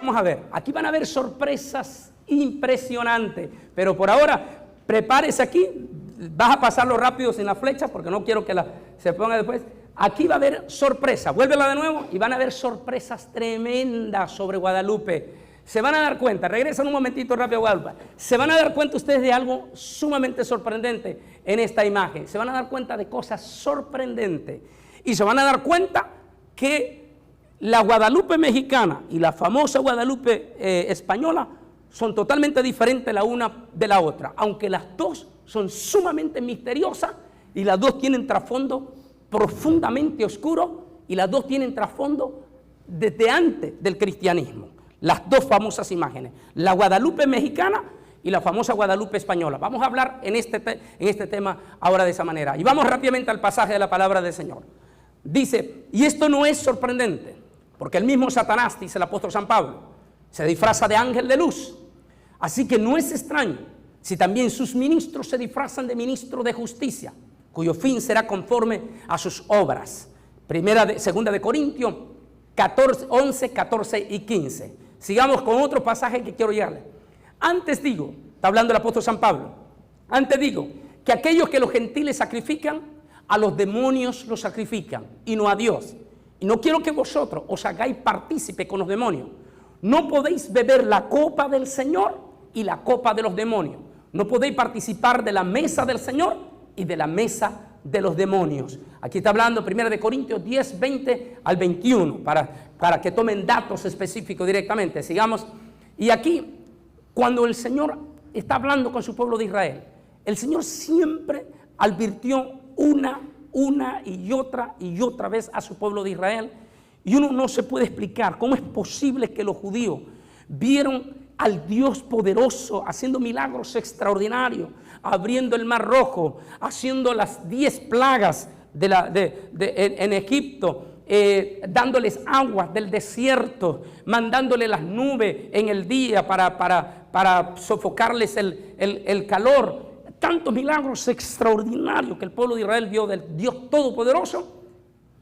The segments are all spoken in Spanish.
Vamos a ver, aquí van a haber sorpresas impresionantes, pero por ahora, prepárese aquí, vas a pasarlo rápido sin la flecha, porque no quiero que se ponga después. Aquí va a haber sorpresas, vuélvela de nuevo, y van a haber sorpresas tremendas sobre Guadalupe. Se van a dar cuenta, regresan un momentito rápido a Guadalupe, se van a dar cuenta ustedes de algo sumamente sorprendente en esta imagen, se van a dar cuenta de cosas sorprendentes, y se van a dar cuenta que la Guadalupe mexicana y la famosa Guadalupe española son totalmente diferentes la una de la otra, aunque las dos son sumamente misteriosas y las dos tienen trasfondo profundamente oscuro y las dos tienen trasfondo desde antes del cristianismo. Las dos famosas imágenes, la Guadalupe mexicana y la famosa Guadalupe española. Vamos a hablar en este tema ahora de esa manera. Y vamos rápidamente al pasaje de la palabra del Señor. Dice, y esto no es sorprendente, porque el mismo Satanás, dice el apóstol San Pablo, se disfraza de ángel de luz. Así que no es extraño si también sus ministros se disfrazan de ministros de justicia, cuyo fin será conforme a sus obras. Segunda de Corintios 11, 14 y 15. Sigamos con otro pasaje que quiero llegarle. Antes digo, está hablando el apóstol San Pablo, antes digo que aquellos que los gentiles sacrifican, a los demonios los sacrifican y no a Dios. Y no quiero que vosotros os hagáis partícipe con los demonios. No podéis beber la copa del Señor y la copa de los demonios. No podéis participar de la mesa del Señor y de la mesa de los demonios. Aquí está hablando 1 de Corintios 10, 20 al 21, para que tomen datos específicos directamente. Sigamos. Y aquí, cuando el Señor está hablando con su pueblo de Israel, el Señor siempre advirtió una y otra vez a su pueblo de Israel, y uno no se puede explicar cómo es posible que los judíos vieron al Dios poderoso haciendo milagros extraordinarios, abriendo el mar rojo, haciendo las 10 plagas en Egipto, dándoles aguas del desierto, mandándole las nubes en el día para sofocarles el calor. Tantos milagros extraordinarios que el pueblo de Israel vio del Dios Todopoderoso.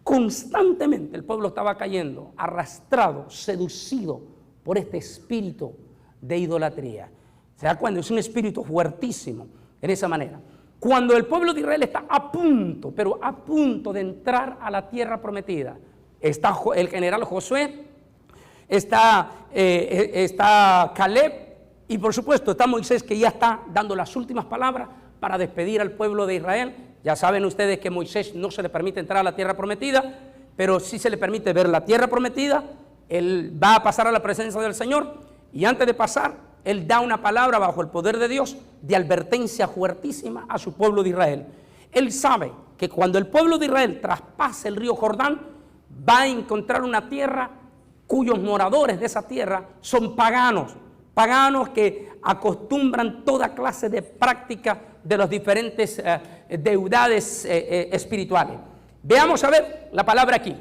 Constantemente el pueblo estaba cayendo, arrastrado, seducido por este espíritu de idolatría. ¿Se da cuenta? Es un espíritu fuertísimo en esa manera. Cuando el pueblo de Israel está a punto, pero a punto de entrar a la tierra prometida, está el general Josué, está Caleb, y por supuesto está Moisés, que ya está dando las últimas palabras para despedir al pueblo de Israel. Ya saben ustedes que Moisés no se le permite entrar a la tierra prometida, pero sí se le permite ver la tierra prometida. Él va a pasar a la presencia del Señor, y antes de pasar, él da una palabra bajo el poder de Dios de advertencia fuertísima a su pueblo de Israel. Él sabe que cuando el pueblo de Israel traspase el río Jordán, va a encontrar una tierra cuyos moradores de esa tierra son paganos que acostumbran toda clase de práctica de los diferentes deidades espirituales. Veamos a ver la palabra aquí.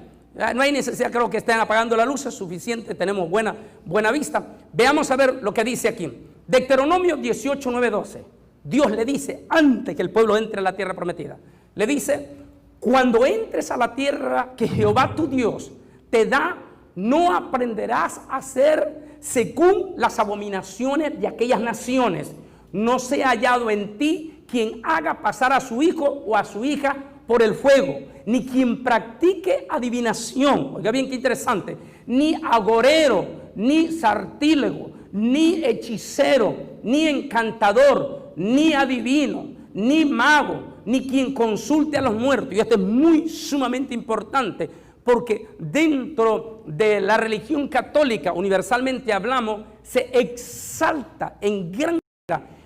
No hay necesidad, creo que estén apagando la luz, es suficiente, tenemos buena vista. Veamos a ver lo que dice aquí. Deuteronomio 18, 9, 12. Dios le dice, antes que el pueblo entre a la tierra prometida, le dice, cuando entres a la tierra que Jehová tu Dios te da, no aprenderás a hacer según las abominaciones de aquellas naciones. No sea hallado en ti quien haga pasar a su hijo o a su hija por el fuego, ni quien practique adivinación, oiga bien qué interesante, ni agorero, ni sartílego, ni hechicero, ni encantador, ni adivino, ni mago, ni quien consulte a los muertos. Y esto es muy sumamente importante, porque dentro de la religión católica, universalmente hablamos, se exalta en gran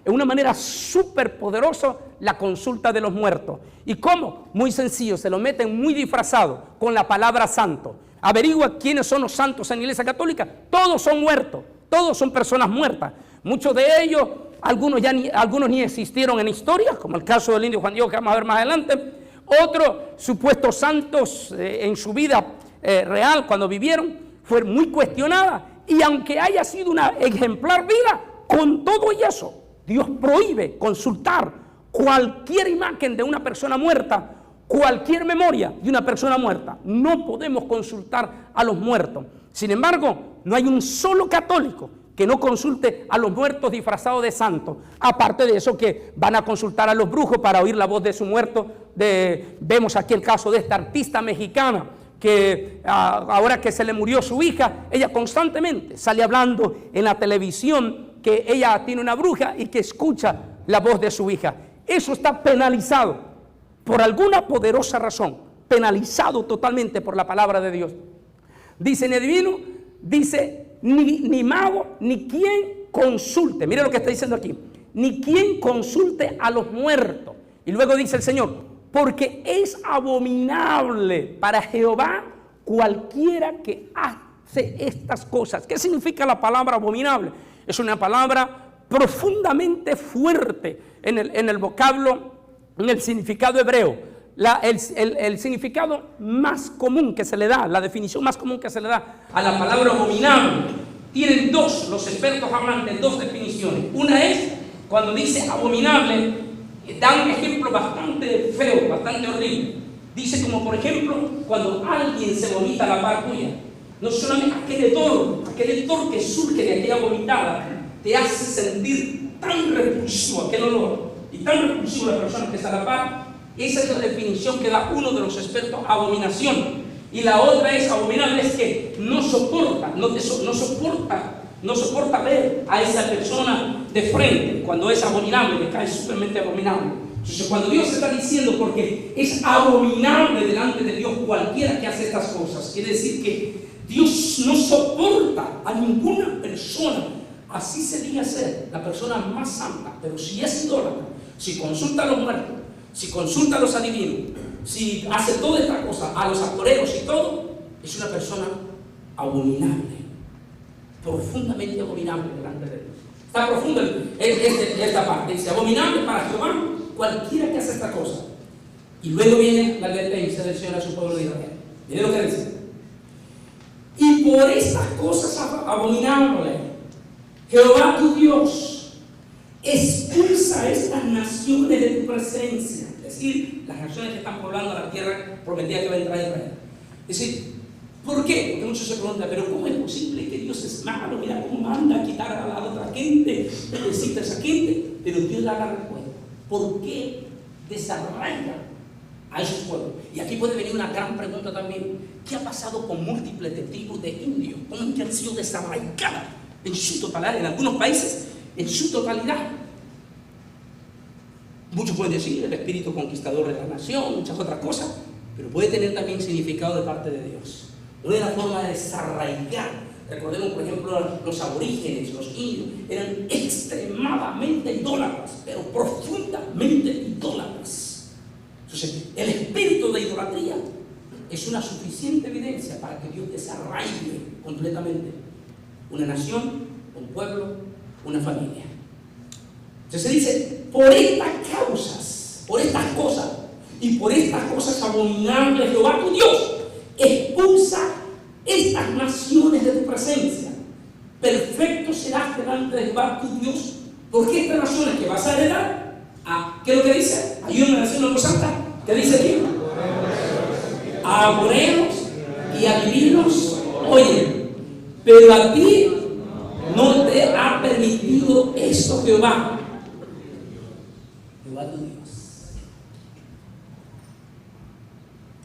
en una manera súper poderosa la consulta de los muertos. ¿Y cómo? Muy sencillo, se lo meten muy disfrazado con la palabra santo. Averigua quiénes son los santos en la Iglesia Católica. Todos son muertos, todos son personas muertas. Muchos de ellos, algunos ni existieron en historia, como el caso del indio Juan Diego, que vamos a ver más adelante. Otros supuestos santos en su vida real, cuando vivieron, fue muy cuestionada. Y aunque haya sido una ejemplar vida, con todo y eso, Dios prohíbe consultar cualquier imagen de una persona muerta, cualquier memoria de una persona muerta. No podemos consultar a los muertos. Sin embargo, no hay un solo católico que no consulte a los muertos disfrazados de santos. Aparte de eso, que van a consultar a los brujos para oír la voz de su muerto. Vemos aquí el caso de esta artista mexicana que ahora que se le murió su hija, ella constantemente sale hablando en la televisión que ella tiene una bruja y que escucha la voz de su hija. Eso está penalizado por alguna poderosa razón, penalizado totalmente por la palabra de Dios. Dice, ni adivino, dice, ni mago, ni quien consulte. Mire lo que está diciendo aquí. Ni quien consulte a los muertos. Y luego dice el Señor, porque es abominable para Jehová cualquiera que hace estas cosas. ¿Qué significa la palabra abominable? Es una palabra profundamente fuerte en el vocablo, en el significado hebreo. El significado más común que se le da, la definición más común que se le da a la palabra abominable, tienen dos, los expertos hablan de dos definiciones. Una es, cuando dice abominable, da un ejemplo bastante feo, bastante horrible. Dice como por ejemplo, cuando alguien se vomita a la par tuya, no solamente aquel hedor que surge de aquella vomitada, te hace sentir tan repulsivo aquel olor, y tan repulsivo la persona que está a la par. Esa es la definición que da uno de los expertos, abominación. Y la otra es, abominable es que no soporta ver a esa persona de frente. Cuando es abominable, le cae sumamente abominable. Entonces, cuando Dios está diciendo, porque es abominable delante de Dios cualquiera que hace estas cosas, quiere decir que Dios no soporta a ninguna persona, así se diga ser la persona más santa, pero si es idólatra, si consulta a los muertos, si consulta a los adivinos, si hace toda esta cosa, a los actoreros y todo, es una persona abominable, profundamente abominable delante de Dios. Está profunda esta parte. Dice, abominable para Jehová cualquiera que hace esta cosa. Y luego viene la advertencia del Señor a su pueblo de Israel. Miren lo que dice. Y por estas cosas abominables, Jehová tu Dios expulsa a estas naciones de tu presencia. Es decir, las naciones que están poblando la tierra prometida que va a entrar a Israel. Es decir, ¿por qué? Porque muchos se preguntan, pero ¿cómo es posible que Dios es malo? Mira cómo manda a quitar a la otra gente, necesita esa gente, pero Dios le da la respuesta. ¿Por qué desarraiga a esos pueblos? Y aquí puede venir una gran pregunta también. ¿Qué ha pasado con múltiples de tribus de indios? ¿Cómo es que han sido desarraigadas en su totalidad? En algunos países, en su totalidad. Muchos pueden decir el espíritu conquistador de la nación, muchas otras cosas, pero puede tener también significado de parte de Dios. Una de las formas de desarraigar, recordemos por ejemplo los aborígenes, los indios, eran extremadamente idólatras, pero profundamente idólatras. Entonces, el espíritu de idolatría es una suficiente evidencia para que Dios desarraigue completamente una nación, un pueblo, una familia. Entonces se dice, por estas causas, por estas cosas, y por estas cosas abominables, Jehová tu Dios expulsa estas naciones de tu presencia. Perfecto serás delante de Jehová tu Dios, porque estas naciones que vas a heredar, ¿qué es lo que dice? Hay una nación en voz alta, ¿qué dice aquí? A amoreos y a divinos, oye, pero a ti no te ha permitido esto Jehová. Jehová tu Dios.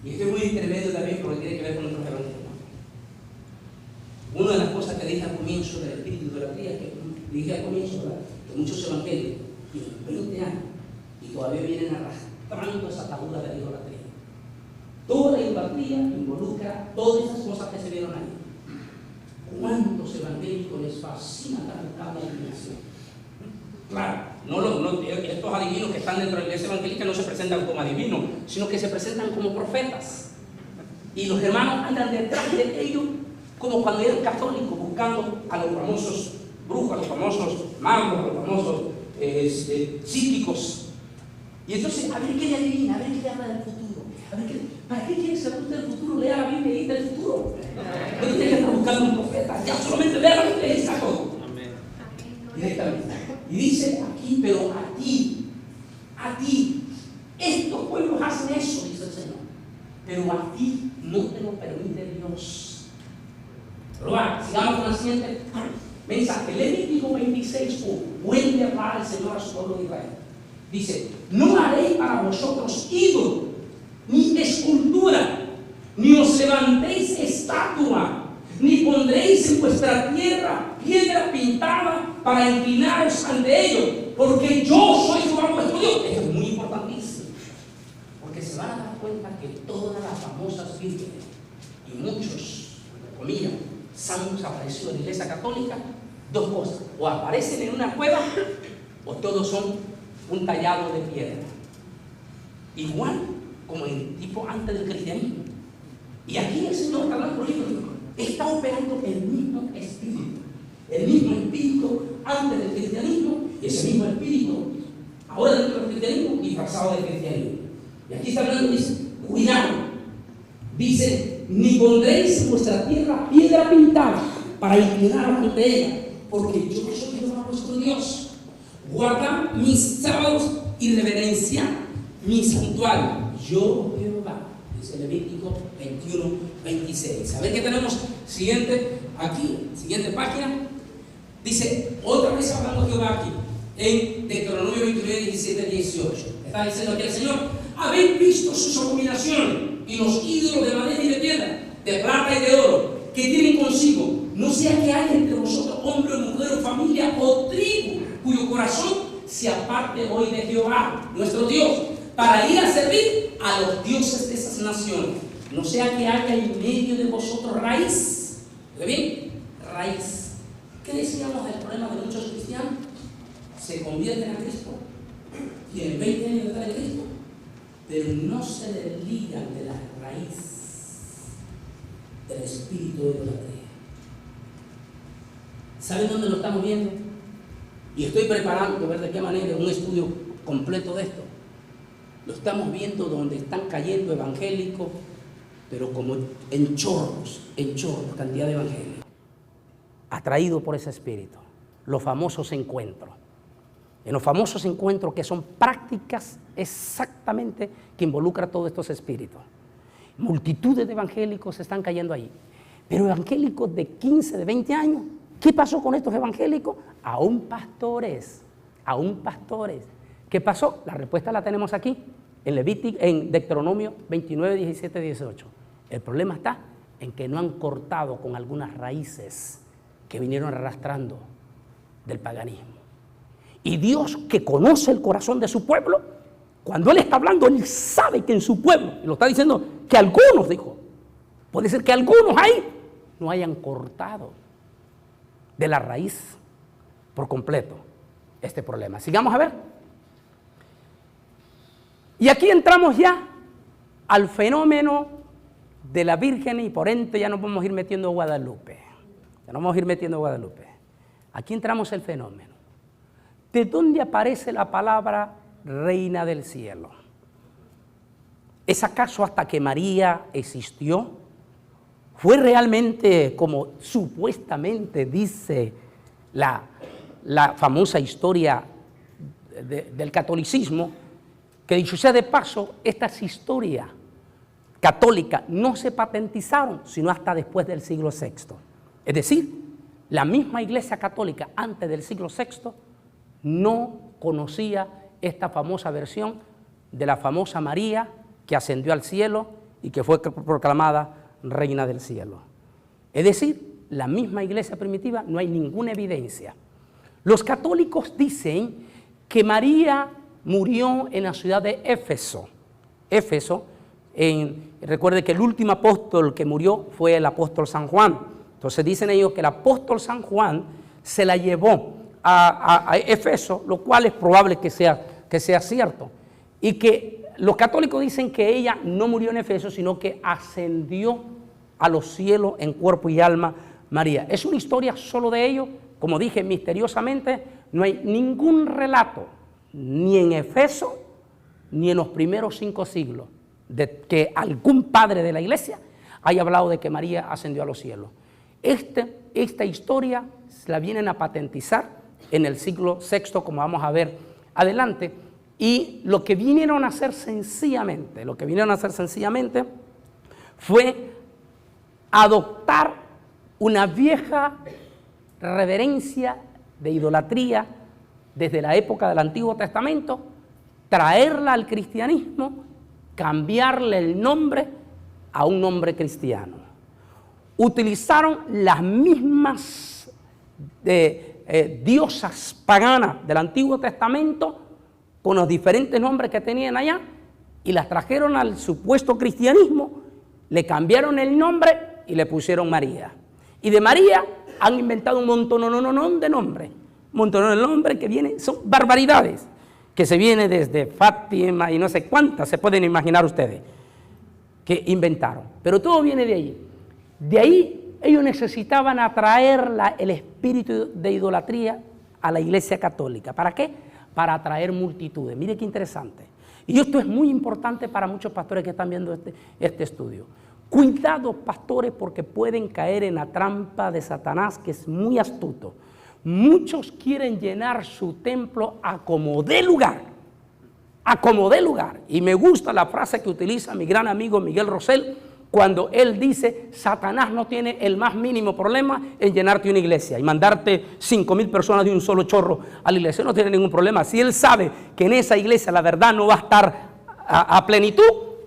Y esto es muy intermedio también porque tiene que ver con nuestros evangelios. Una de las cosas que dije al comienzo del espíritu de la tía, que dije al comienzo, ¿verdad? Que muchos evangelios tienen 20 años y todavía vienen arrastrando esa atadura de la idolatría. Toda la idolatría involucra todas esas cosas que se vieron ahí. ¿Cuántos evangélicos les fascina cada adivinación? Claro, estos adivinos que están dentro de la iglesia evangélica no se presentan como adivinos, sino que se presentan como profetas. Y los hermanos andan detrás de ellos como cuando eran católicos, buscando a los famosos brujos, a los famosos magos, a los famosos psíquicos. Y entonces, a ver qué le adivina, a ver qué le habla del futuro. A ver ¿para qué quiere saber usted del futuro? Lea la Biblia y dice el futuro. No tiene que estar buscando un profeta, ya solamente lea la Biblia y está todo. Directamente. Y dice aquí, pero a ti, estos pueblos hacen eso, dice el Señor, pero a ti no te lo permite Dios. Pero va, sigamos con el siguiente mensaje. Levítico 26, vuelve a hablar el Señor a su pueblo de Israel. Dice: no haré para vosotros ídolo, ni escultura, ni os levantéis estatua, ni pondréis en vuestra tierra piedra pintada para inclinaros ante ellos, porque yo soy Jehová vuestro Dios. Esto es muy importantísimo, porque se van a dar cuenta que todas las famosas vírgenes y muchos, comillas, santos aparecidos en la Iglesia Católica, dos cosas: o aparecen en una cueva, o todos son un tallado de piedra, igual como en el tipo antes del cristianismo. Y aquí el Señor está hablando, está operando el mismo espíritu antes del cristianismo, y ese mismo espíritu ahora dentro del cristianismo, disfrazado de cristianismo. Y aquí está hablando, dice: cuidado, dice, ni pondréis en vuestra tierra piedra pintada para inclinaros ante ella, porque yo soy Jehová vuestro Dios. Guardad mis sábados y reverenciad mis santuarios. Yo Jehová, dice Levítico 21, 26. A ver qué tenemos siguiente aquí, siguiente página. Dice, otra vez hablando Jehová aquí, en Deuteronomio 29, 17, 18. Está diciendo aquí el Señor: habéis visto sus abominaciones y los ídolos de madera y de piedra, de plata y de oro, que tienen consigo. No sea que haya entre vosotros hombre, mujer o familia o tribu cuyo corazón se aparte hoy de Jehová, nuestro Dios, para ir a servir a los dioses de esas naciones. No sea que haya en medio de vosotros raíz. ¿Ve bien? Raíz. ¿Qué decíamos del problema de muchos cristianos? Se convierten a Cristo, tienen 20 años de estar en Cristo, pero no se desligan de la raíz del espíritu de idolatría. ¿Saben dónde lo estamos viendo? Y estoy preparando a ver de qué manera un estudio completo de esto. Lo estamos viendo donde están cayendo evangélicos, pero como en chorros, cantidad de evangélicos, atraídos por ese espíritu. Los famosos encuentros. En los famosos encuentros, que son prácticas exactamente que involucran todos estos espíritus. Multitudes de evangélicos están cayendo ahí. Pero evangélicos de 15, de 20 años, ¿qué pasó con estos evangélicos? Aún pastores. ¿Qué pasó? La respuesta la tenemos aquí, en Deuteronomio 29, 17, 18. El problema está en que no han cortado con algunas raíces que vinieron arrastrando del paganismo. Y Dios, que conoce el corazón de su pueblo, cuando Él está hablando, Él sabe que en su pueblo, y lo está diciendo que algunos, dijo, puede ser que algunos ahí no hayan cortado de la raíz por completo este problema. Sigamos a ver. Y aquí entramos ya al fenómeno de la Virgen, y por ende ya nos vamos a ir metiendo a Guadalupe. Aquí entramos el fenómeno. ¿De dónde aparece la palabra Reina del Cielo? ¿Es acaso hasta que María existió? ¿Fue realmente como supuestamente dice la famosa historia del catolicismo? Que dicho sea de paso, estas historias católicas no se patentizaron sino hasta después del siglo VI. Es decir, la misma Iglesia Católica antes del siglo VI no conocía esta famosa versión de la famosa María que ascendió al cielo y que fue proclamada Reina del Cielo. Es decir, la misma Iglesia primitiva no hay ninguna evidencia. Los católicos dicen que María murió en la ciudad de Éfeso. Recuerde que el último apóstol que murió fue el apóstol San Juan. Entonces dicen ellos que el apóstol San Juan se la llevó a Éfeso, lo cual es probable que sea cierto. Y que los católicos dicen que ella no murió en Éfeso, sino que ascendió a los cielos en cuerpo y alma María. Es una historia solo de ellos. Como dije, misteriosamente no hay ningún relato, ni en Éfeso, ni en los primeros 5 siglos, de que algún padre de la iglesia haya hablado de que María ascendió a los cielos. Esta historia la vienen a patentizar en el siglo VI, como vamos a ver adelante, y lo que vinieron a hacer sencillamente fue adoptar una vieja reverencia de idolatría desde la época del Antiguo Testamento, traerla al cristianismo, cambiarle el nombre a un nombre cristiano. Utilizaron las mismas diosas paganas del Antiguo Testamento con los diferentes nombres que tenían allá y las trajeron al supuesto cristianismo, le cambiaron el nombre y le pusieron María. Y de María han inventado un montón de nombres, un montón de nombres que vienen, son barbaridades, que se viene desde Fátima y no sé cuántas, se pueden imaginar ustedes, que inventaron. Pero todo viene de ahí. De ahí ellos necesitaban atraer el espíritu de idolatría a la Iglesia Católica. ¿Para qué? Para atraer multitudes. Mire qué interesante. Y esto es muy importante para muchos pastores que están viendo este estudio. Cuidado, pastores, porque pueden caer en la trampa de Satanás, que es muy astuto. Muchos quieren llenar su templo a como dé lugar. A como dé lugar. Y me gusta la frase que utiliza mi gran amigo Miguel Rosell, cuando él dice: Satanás no tiene el más mínimo problema en llenarte una iglesia y mandarte 5,000 personas de un solo chorro a la iglesia. No tiene ningún problema. Si él sabe que en esa iglesia la verdad no va a estar a plenitud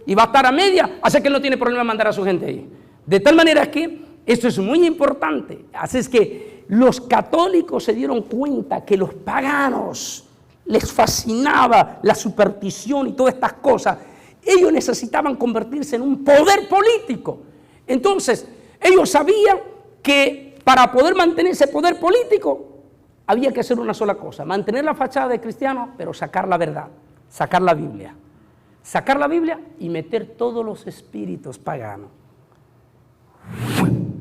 y va a estar a media, así que él no tiene problema en mandar a su gente ahí. De tal manera que esto es muy importante. Así es que los católicos se dieron cuenta que los paganos les fascinaba la superstición y todas estas cosas. Ellos necesitaban convertirse en un poder político. Entonces, ellos sabían que para poder mantener ese poder político había que hacer una sola cosa: mantener la fachada de cristiano, pero sacar la verdad, sacar la Biblia. Sacar la Biblia y meter todos los espíritus paganos.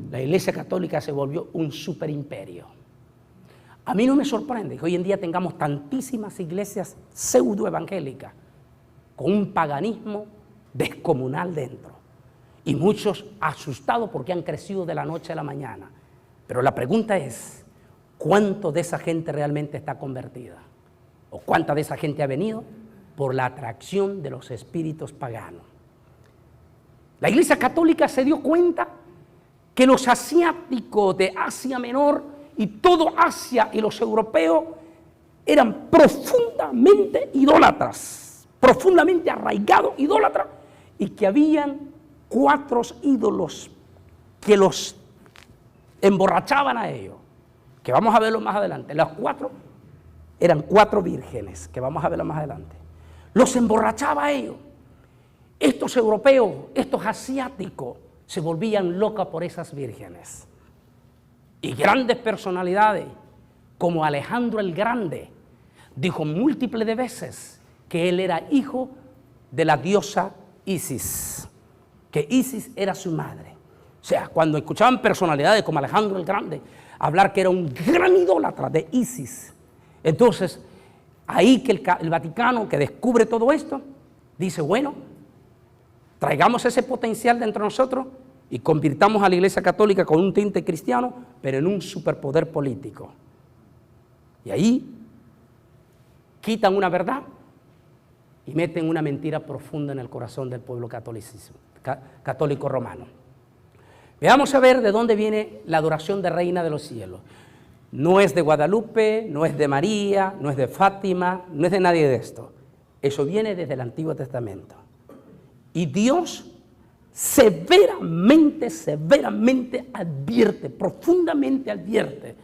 La Iglesia Católica se volvió un superimperio. A mí no me sorprende que hoy en día tengamos tantísimas iglesias pseudoevangélicas con un paganismo descomunal dentro. Y muchos asustados porque han crecido de la noche a la mañana. Pero la pregunta es: ¿cuánto de esa gente realmente está convertida? ¿O cuánta de esa gente ha venido por la atracción de los espíritus paganos? La Iglesia Católica se dio cuenta que los asiáticos de Asia Menor y todo Asia y los europeos eran profundamente idólatras, profundamente arraigados idólatras, y que habían 4 ídolos que los emborrachaban a ellos, que vamos a verlo más adelante. Los 4 eran 4 vírgenes, que vamos a verlo más adelante. Los emborrachaba a ellos. Estos europeos, estos asiáticos, se volvían locos por esas vírgenes. Y grandes personalidades, como Alejandro el Grande, dijo múltiples de veces que él era hijo de la diosa Isis, que Isis era su madre. O sea, cuando escuchaban personalidades como Alejandro el Grande hablar que era un gran idólatra de Isis, entonces ahí que el Vaticano, que descubre todo esto, dice: bueno, traigamos ese potencial dentro de nosotros y convirtamos a la Iglesia Católica con un tinte cristiano, pero en un superpoder político. Y ahí quitan una verdad y meten una mentira profunda en el corazón del pueblo católico romano. Veamos a ver de dónde viene la adoración de Reina de los Cielos. No es de Guadalupe, no es de María, no es de Fátima, no es de nadie de esto. Eso viene desde el Antiguo Testamento. Y Dios severamente advierte, profundamente advierte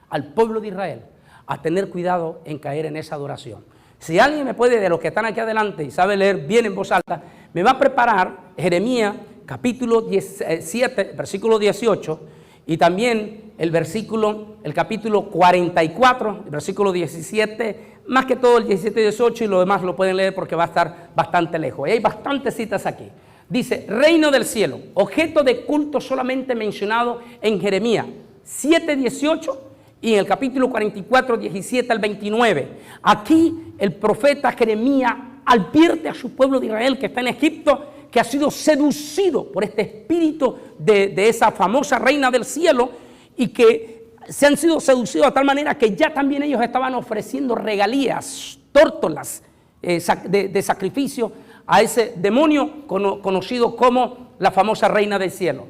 al pueblo de Israel a tener cuidado en caer en esa adoración. Si alguien me puede, de los que están aquí adelante y sabe leer bien en voz alta, me va a preparar Jeremías capítulo 7, versículo 18, y también el capítulo 44, versículo 17, más que todo el 17 y 18, y lo demás lo pueden leer porque va a estar bastante lejos. Y hay bastantes citas aquí. Dice: reino del cielo, objeto de culto solamente mencionado en Jeremías 7:18 y en el capítulo 44, 17 al 29. Aquí el profeta Jeremías advierte a su pueblo de Israel que está en Egipto, que ha sido seducido por este espíritu de esa famosa reina del cielo, y que se han sido seducidos de tal manera que ya también ellos estaban ofreciendo regalías, tórtolas de sacrificio a ese demonio conocido como la famosa reina del cielo.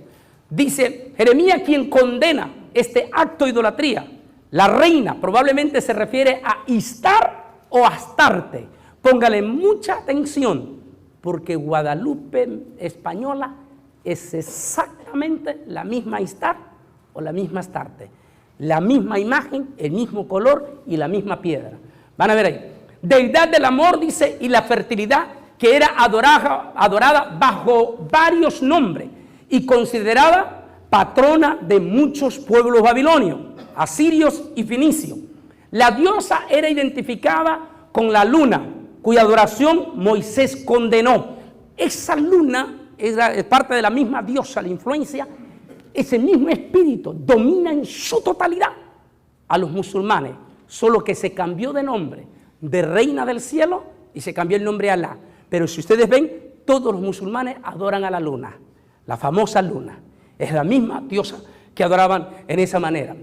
Dice Jeremías quien condena este acto de idolatría. La reina probablemente se refiere a Istar o Astarte. Póngale mucha atención, porque Guadalupe española es exactamente la misma Istar o la misma Astarte. La misma imagen, el mismo color y la misma piedra. Van a ver ahí. Deidad del amor, dice, y la fertilidad, que era adorada bajo varios nombres y considerada patrona de muchos pueblos babilonios, asirios y fenicios. La diosa era identificada con la luna, cuya adoración Moisés condenó. Esa luna es parte de la misma diosa, la influencia, ese mismo espíritu domina en su totalidad a los musulmanes, solo que se cambió de nombre de reina del cielo y se cambió el nombre a Alá. Pero si ustedes ven, todos los musulmanes adoran a la luna, la famosa luna. Es la misma diosa que adoraban en esa manera.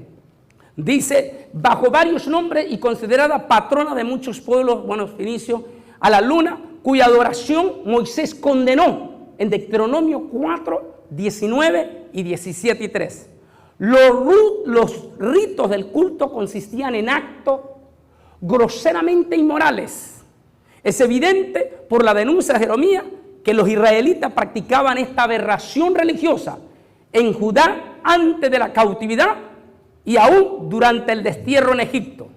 Dice, bajo varios nombres y considerada patrona de muchos pueblos, bueno, fenicios, a la luna, cuya adoración Moisés condenó en Deuteronomio 4, 19 y 17 y 3. Los ritos del culto consistían en actos groseramente inmorales. Es evidente por la denuncia de Jeremías que los israelitas practicaban esta aberración religiosa en Judá antes de la cautividad y aún durante el destierro en Egipto.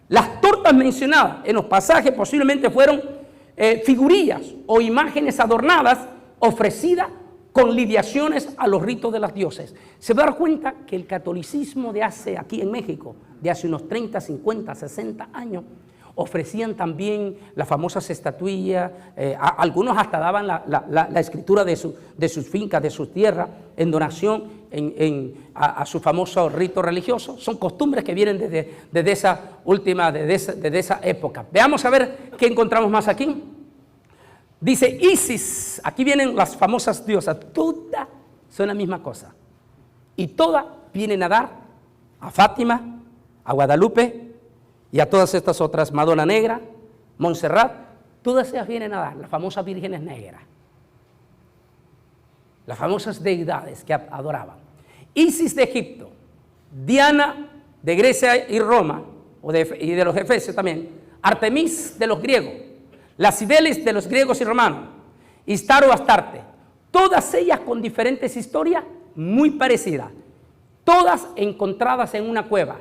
Las tortas mencionadas en los pasajes posiblemente fueron figurillas o imágenes adornadas ofrecidas con lidiaciones a los ritos de los dioses. Se va a dar cuenta que el catolicismo de hace, aquí en México, de hace unos 30, 50, 60 años, ofrecían también las famosas estatuillas, algunos hasta daban la escritura de sus fincas, de sus tierras, en donación a su famoso rito religioso. Son costumbres que vienen desde esa época. Veamos a ver qué encontramos más aquí. Dice Isis, aquí vienen las famosas diosas, todas son la misma cosa. Y todas vienen a dar a Fátima, a Guadalupe y a todas estas otras, Madonna Negra, Montserrat, todas ellas vienen a dar, las famosas vírgenes negras, las famosas deidades que adoraban. Isis de Egipto, Diana de Grecia y Roma, y de los efesios también, Artemis de los griegos, las Cibeles de los griegos y romanos, Istar o Astarte, todas ellas con diferentes historias muy parecidas, todas encontradas en una cueva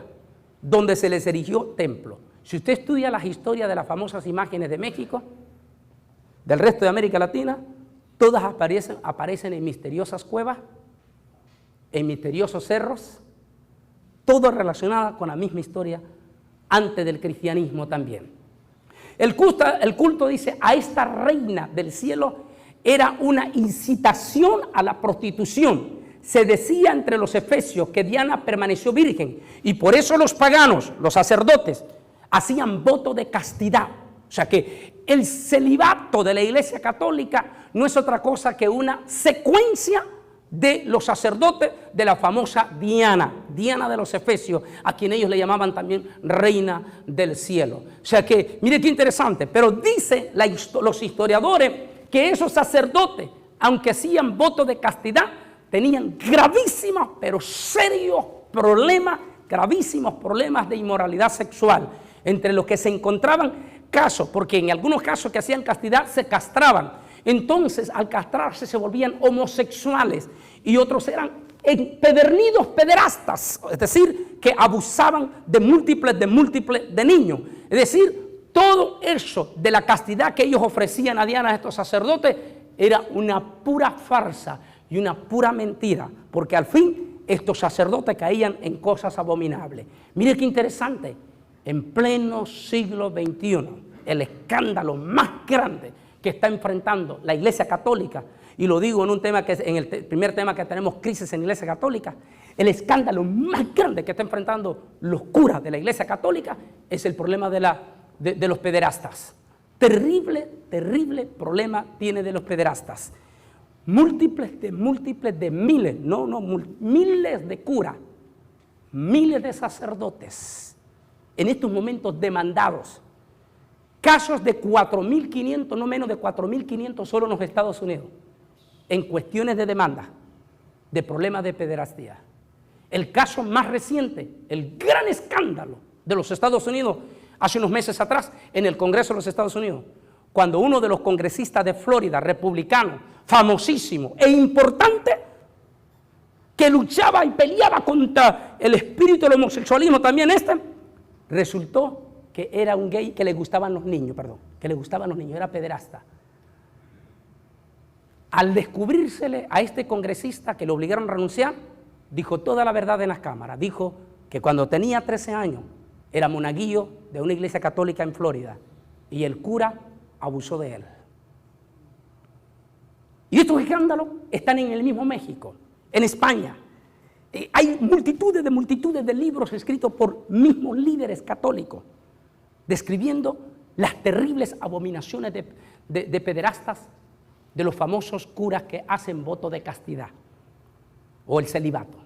donde se les erigió templo. Si usted estudia las historias de las famosas imágenes de México, del resto de América Latina, todas aparecen en misteriosas cuevas, en misteriosos cerros, todo relacionado con la misma historia antes del cristianismo también. El culto dice a esta reina del cielo era una incitación a la prostitución. Se decía entre los efesios que Diana permaneció virgen y por eso los paganos, los sacerdotes, hacían voto de castidad. O sea que el celibato de la Iglesia Católica no es otra cosa que una secuencia de los sacerdotes de la famosa Diana, Diana de los Efesios, a quien ellos le llamaban también reina del cielo. O sea que, mire qué interesante, pero dice los historiadores que esos sacerdotes, aunque hacían voto de castidad, tenían gravísimos, pero serios problemas, gravísimos problemas de inmoralidad sexual, entre los que se encontraban casos, porque en algunos casos que hacían castidad se castraban. Entonces, al castrarse se volvían homosexuales y otros eran empedernidos pederastas, es decir, que abusaban de múltiples de niños. Es decir, todo eso de la castidad que ellos ofrecían a Diana, a estos sacerdotes, era una pura farsa y una pura mentira, porque al fin estos sacerdotes caían en cosas abominables. Mire qué interesante, en pleno siglo XXI, el escándalo más grande que está enfrentando la Iglesia Católica, y lo digo en un tema que en el primer tema que tenemos, crisis en la Iglesia Católica, el escándalo más grande que está enfrentando los curas de la Iglesia Católica es el problema de los pederastas. Terrible, terrible problema tiene de los pederastas. Múltiples de miles, miles de curas, miles de sacerdotes, en estos momentos demandados. Casos de 4.500, no menos de 4.500 solo en los Estados Unidos, en cuestiones de demanda. de problemas de pederastía. El caso más reciente, el gran escándalo de los Estados Unidos, hace unos meses atrás, en el Congreso de los Estados Unidos, cuando uno de los congresistas de Florida, republicano, famosísimo e importante, que luchaba y peleaba contra el espíritu del homosexualismo también resultó que era un gay que le gustaban los niños, era pederasta. Al descubrírsele a este congresista que lo obligaron a renunciar, dijo toda la verdad en las cámaras. Dijo que cuando tenía 13 años era monaguillo de una iglesia católica en Florida y el cura abusó de él. Y estos escándalos están en el mismo México, en España. Hay multitudes de libros escritos por mismos líderes católicos describiendo las terribles abominaciones de pederastas de los famosos curas que hacen voto de castidad o el celibato.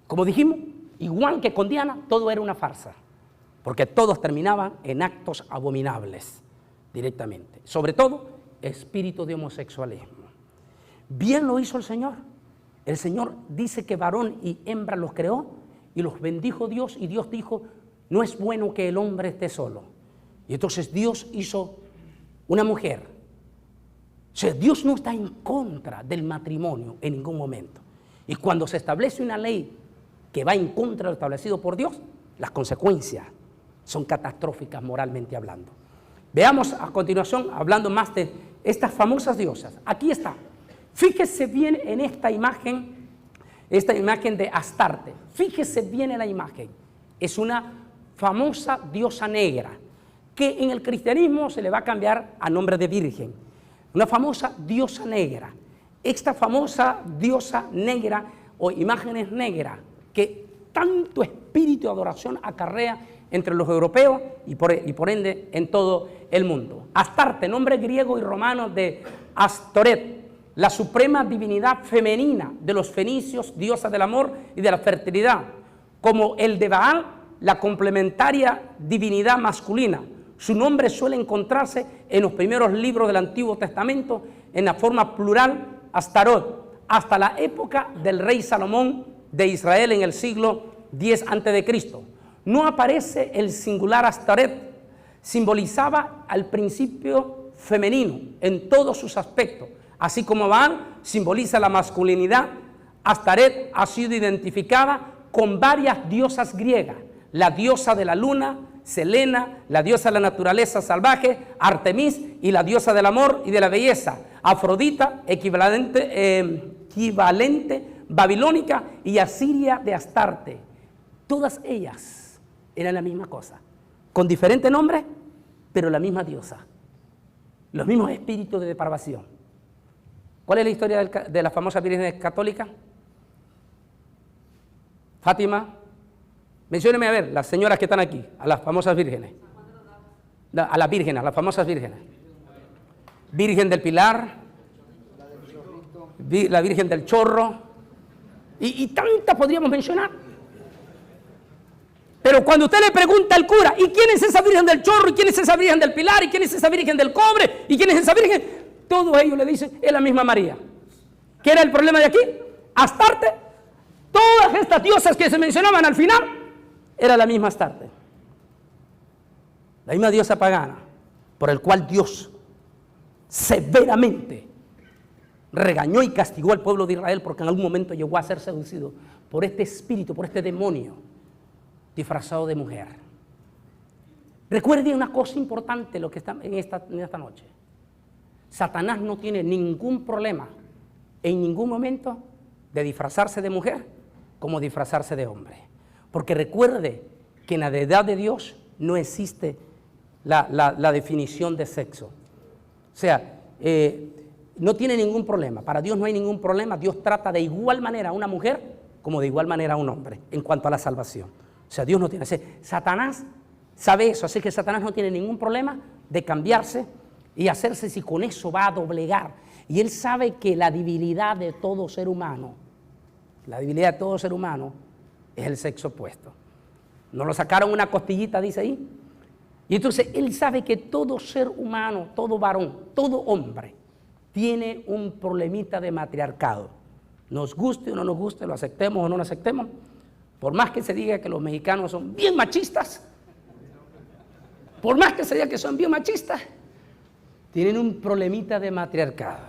Como dijimos, igual que con Diana, todo era una farsa, porque todos terminaban en actos abominables directamente, sobre todo espíritu de homosexualismo. Bien lo hizo el Señor. El Señor dice que varón y hembra los creó y los bendijo Dios, y Dios dijo, no es bueno que el hombre esté solo. Y entonces Dios hizo una mujer. O sea, Dios no está en contra del matrimonio en ningún momento. Y cuando se establece una ley que va en contra de lo establecido por Dios, las consecuencias son catastróficas moralmente hablando. Veamos a continuación, hablando más de estas famosas diosas. Aquí está. Fíjese bien en esta imagen de Astarte. Fíjese bien en la imagen. Es una famosa diosa negra que en el cristianismo se le va a cambiar a nombre de virgen. Una famosa diosa negra. Esta famosa diosa negra o imágenes negras que tanto espíritu de adoración acarrea entre los europeos y por ende en todo el mundo. Astarte, nombre griego y romano de Astoret, la suprema divinidad femenina de los fenicios, diosa del amor y de la fertilidad, como el de Baal, la complementaria divinidad masculina. Su nombre suele encontrarse en los primeros libros del Antiguo Testamento en la forma plural Astarot, hasta la época del rey Salomón de Israel en el siglo X a.C. No aparece el singular Astaret, simbolizaba al principio femenino en todos sus aspectos. Así como Baal simboliza la masculinidad, Astaret ha sido identificada con varias diosas griegas, la diosa de la luna, Selena, la diosa de la naturaleza salvaje, Artemis, y la diosa del amor y de la belleza, Afrodita, equivalente babilónica, y Asiria de Astarte. Todas ellas eran la misma cosa, con diferentes nombres, pero la misma diosa, los mismos espíritus de depravación. ¿Cuál es la historia de la famosa Virgen Católica? Fátima. Mencióneme a ver, las señoras que están aquí, a las famosas vírgenes. A las vírgenes, a las famosas vírgenes. Virgen del Pilar, la Virgen del Chorro, y tantas podríamos mencionar. Pero cuando usted le pregunta al cura, ¿y quién es esa Virgen del Chorro? ¿Y quién es esa Virgen del Pilar? ¿Y quién es esa Virgen del Cobre? ¿Y quién es esa Virgen? Todos ellos le dicen, es la misma María. ¿Qué era el problema de aquí? Astarte. Todas estas diosas que se mencionaban al final, era la misma Astarte. La misma diosa pagana, por el cual Dios severamente regañó y castigó al pueblo de Israel porque en algún momento llegó a ser seducido por este espíritu, por este demonio disfrazado de mujer. Recuerde una cosa importante lo que está en esta noche. Satanás no tiene ningún problema en ningún momento de disfrazarse de mujer como disfrazarse de hombre. Porque recuerde que en la deidad de Dios no existe la definición de sexo. O sea, no tiene ningún problema. Para Dios no hay ningún problema. Dios trata de igual manera a una mujer como de igual manera a un hombre en cuanto a la salvación. O sea, Dios no tiene. Satanás sabe eso, así que Satanás no tiene ningún problema de cambiarse y hacerse si con eso va a doblegar. Y él sabe que la debilidad de todo ser humano, es el sexo opuesto. Nos lo sacaron una costillita, dice ahí. Y entonces él sabe que todo ser humano, todo varón, todo hombre, tiene un problemita de matriarcado. Nos guste o no nos guste, lo aceptemos o no lo aceptemos, por más que se diga que los mexicanos son bien machistas, por más que se diga que son bien machistas, tienen un problemita de matriarcado.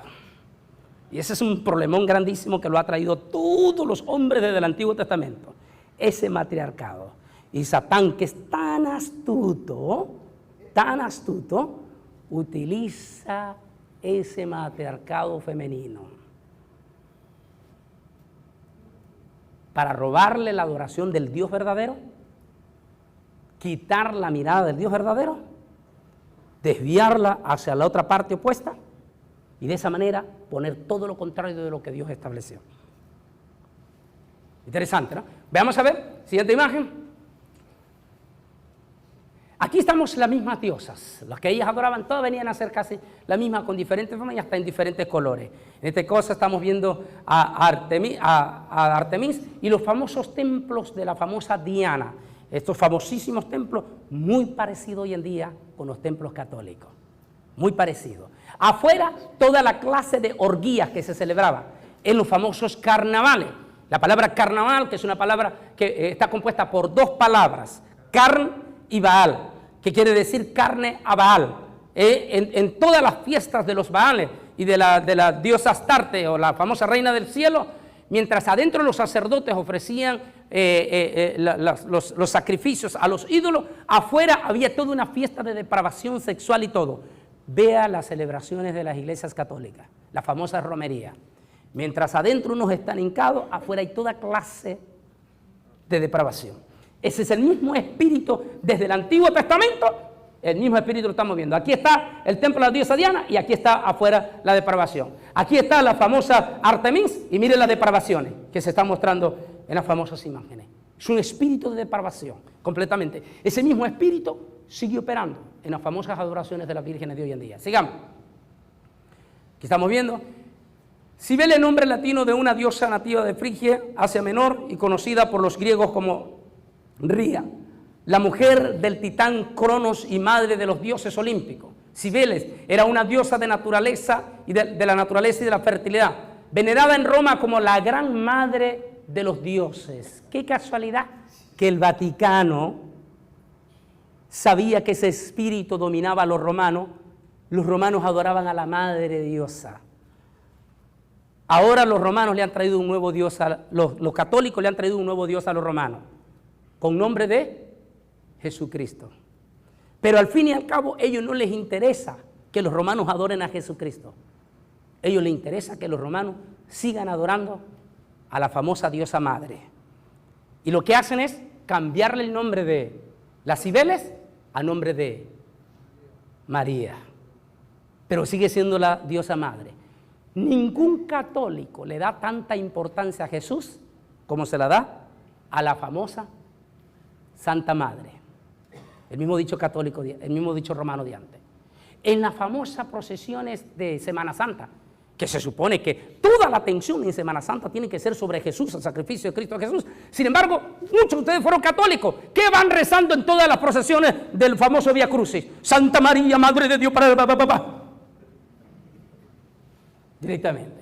Y ese es un problemón grandísimo que lo ha traído todos los hombres desde el Antiguo Testamento. Ese matriarcado. Y Satán, que es tan astuto, utiliza ese matriarcado femenino para robarle la adoración del Dios verdadero, quitar la mirada del Dios verdadero, desviarla hacia la otra parte opuesta y de esa manera poner todo lo contrario de lo que Dios estableció. Interesante, ¿no? Veamos a ver, siguiente imagen. Aquí estamos las mismas diosas, las que ellas adoraban, todas venían a ser casi la misma con diferentes formas y hasta en diferentes colores. En este caso estamos viendo a Artemis y los famosos templos de la famosa Diana. Estos famosísimos templos, muy parecidos hoy en día con los templos católicos, muy parecidos. Afuera, toda la clase de orgías que se celebraba en los famosos carnavales. La palabra carnaval, que es una palabra que está compuesta por dos palabras, carn y Baal, que quiere decir carne a Baal. En todas las fiestas de los Baales y de la diosa Astarte o la famosa reina del cielo, mientras adentro los sacerdotes ofrecían los sacrificios a los ídolos, afuera había toda una fiesta de depravación sexual y todo. Vea las celebraciones de las iglesias católicas, la famosa romería. Mientras adentro unos están hincados, afuera hay toda clase de depravación. Ese es el mismo espíritu desde el Antiguo Testamento, el mismo espíritu lo estamos viendo. Aquí está el templo de la diosa Diana y aquí está afuera la depravación. Aquí está la famosa Artemis y miren las depravaciones que se están mostrando en las famosas imágenes. Es un espíritu de depravación, completamente. Ese mismo espíritu sigue operando en las famosas adoraciones de las vírgenes de hoy en día. Sigamos. Aquí estamos viendo Cibele, nombre latino de una diosa nativa de Frigia, Asia Menor, y conocida por los griegos como Ría, la mujer del titán Cronos y madre de los dioses olímpicos. Cibeles era una diosa de naturaleza y de la naturaleza y de la fertilidad, venerada en Roma como la gran madre de los dioses. Qué casualidad que el Vaticano sabía que ese espíritu dominaba a los romanos adoraban a la madre diosa. Ahora los romanos le han traído un nuevo dios, los católicos le han traído un nuevo dios a los romanos, con nombre de Jesucristo. Pero al fin y al cabo, a ellos no les interesa que los romanos adoren a Jesucristo. A ellos les interesa que los romanos sigan adorando a la famosa diosa madre. Y lo que hacen es cambiarle el nombre de las Cibeles a nombre de María. Pero sigue siendo la diosa madre. Ningún católico le da tanta importancia a Jesús como se la da a la famosa Santa Madre. El mismo dicho católico, el mismo dicho romano de antes. En las famosas procesiones de Semana Santa, que se supone que toda la atención en Semana Santa tiene que ser sobre Jesús, el sacrificio de Cristo Jesús. Sin embargo, muchos de ustedes fueron católicos. ¿Qué van rezando en todas las procesiones del famoso Vía Crucis? Santa María, Madre de Dios, para el papá. Directamente.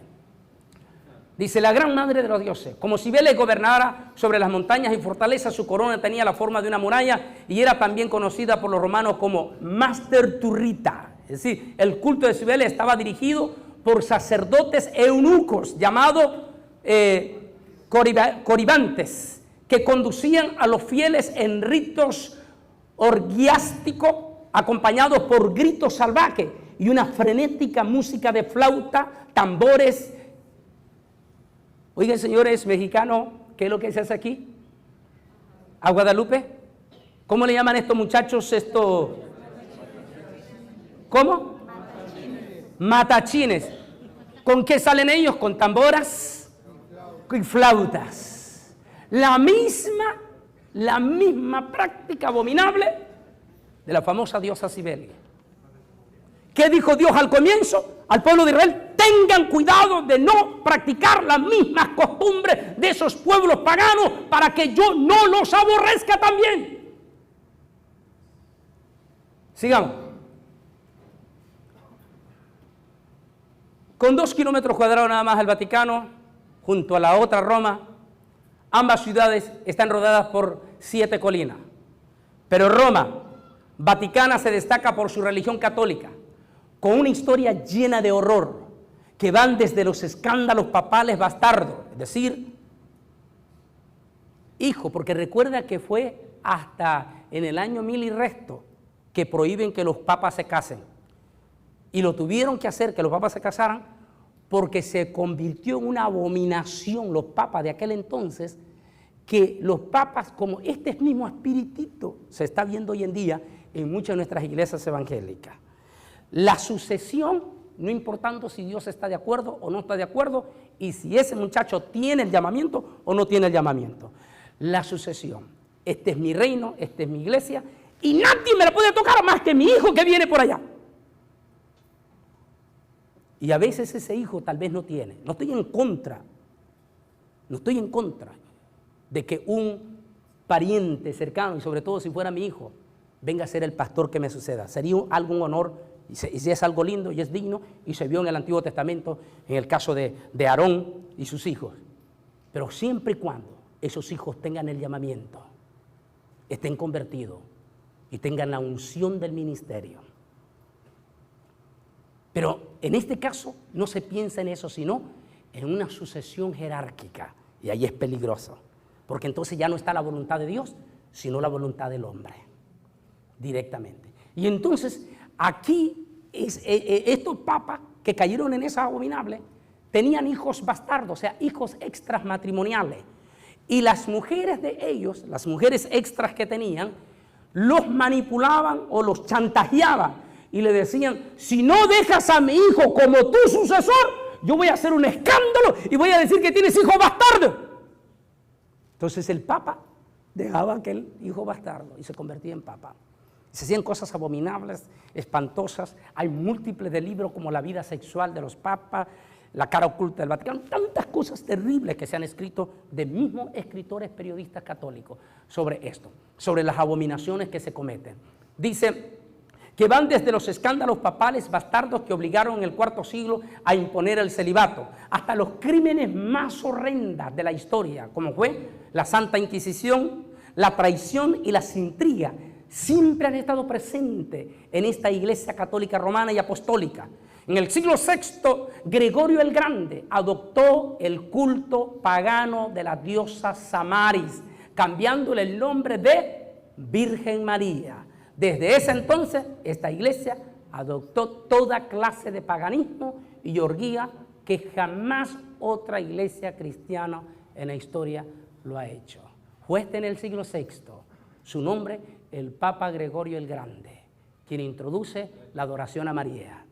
Dice, la gran madre de los dioses, como Cibele gobernara sobre las montañas y fortalezas, su corona tenía la forma de una muralla y era también conocida por los romanos como Master Turrita. Es decir, el culto de Cibele estaba dirigido por sacerdotes eunucos llamados coribantes, que conducían a los fieles en ritos orgiásticos acompañados por gritos salvajes y una frenética música de flauta, tambores. Oigan, señores mexicanos, ¿qué es lo que se hace aquí? ¿A Guadalupe? ¿Cómo le llaman estos muchachos? ¿Cómo? Matachines. ¿Con qué salen ellos? Con tamboras y flautas. La misma práctica abominable de la famosa diosa Cibele. ¿Qué dijo Dios al comienzo? Al pueblo de Israel, tengan cuidado de no practicar las mismas costumbres de esos pueblos paganos para que yo no los aborrezca también. Sigamos. Con 2 kilómetros cuadrados nada más el Vaticano, junto a la otra Roma. Ambas ciudades están rodeadas por 7 colinas. Pero Roma, Vaticana, se destaca por su religión católica, con una historia llena de horror, que van desde los escándalos papales bastardos, es decir, hijo, porque recuerda que fue hasta en el año 1000 y resto que prohíben que los papas se casen. Y lo tuvieron que hacer, que los papas se casaran, porque se convirtió en una abominación los papas de aquel entonces, que los papas, como este mismo espiritito, se está viendo hoy en día en muchas de nuestras iglesias evangélicas. La sucesión, no importando si Dios está de acuerdo o no está de acuerdo, y si ese muchacho tiene el llamamiento o no tiene el llamamiento. La sucesión, este es mi reino, esta es mi iglesia, y nadie me la puede tocar más que mi hijo que viene por allá. Y a veces ese hijo tal vez no tiene. No estoy en contra de que un pariente cercano, y sobre todo si fuera mi hijo, venga a ser el pastor que me suceda. Sería algún honor, y es algo lindo y es digno, y se vio en el Antiguo Testamento en el caso de Aarón y sus hijos. Pero siempre y cuando esos hijos tengan el llamamiento, estén convertidos y tengan la unción del ministerio. Pero en este caso no se piensa en eso, sino en una sucesión jerárquica. Y ahí es peligroso, porque entonces ya no está la voluntad de Dios, sino la voluntad del hombre, directamente. Y entonces aquí estos papas que cayeron en esa abominable tenían hijos bastardos, o sea, hijos extras matrimoniales. Y las mujeres de ellos, las mujeres extras que tenían, los manipulaban o los chantajeaban. Y le decían, si no dejas a mi hijo como tu sucesor, yo voy a hacer un escándalo y voy a decir que tienes hijo bastardo. Entonces el papa dejaba aquel hijo bastardo y se convertía en papa. Se hacían cosas abominables, espantosas. Hay múltiples de libros como La vida sexual de los papas, La cara oculta del Vaticano, tantas cosas terribles que se han escrito de mismos escritores periodistas católicos sobre esto, sobre las abominaciones que se cometen. Dice que van desde los escándalos papales bastardos que obligaron en el IV siglo a imponer el celibato, hasta los crímenes más horrendas de la historia, como fue la Santa Inquisición, la traición y las intrigas, siempre han estado presentes en esta Iglesia católica romana y apostólica. En el siglo VI, Gregorio el Grande adoptó el culto pagano de la diosa Samaris, cambiándole el nombre de Virgen María. Desde ese entonces, esta iglesia adoptó toda clase de paganismo y orgía que jamás otra iglesia cristiana en la historia lo ha hecho. Fue en el siglo VI, su nombre, el Papa Gregorio el Grande, quien introduce la adoración a María.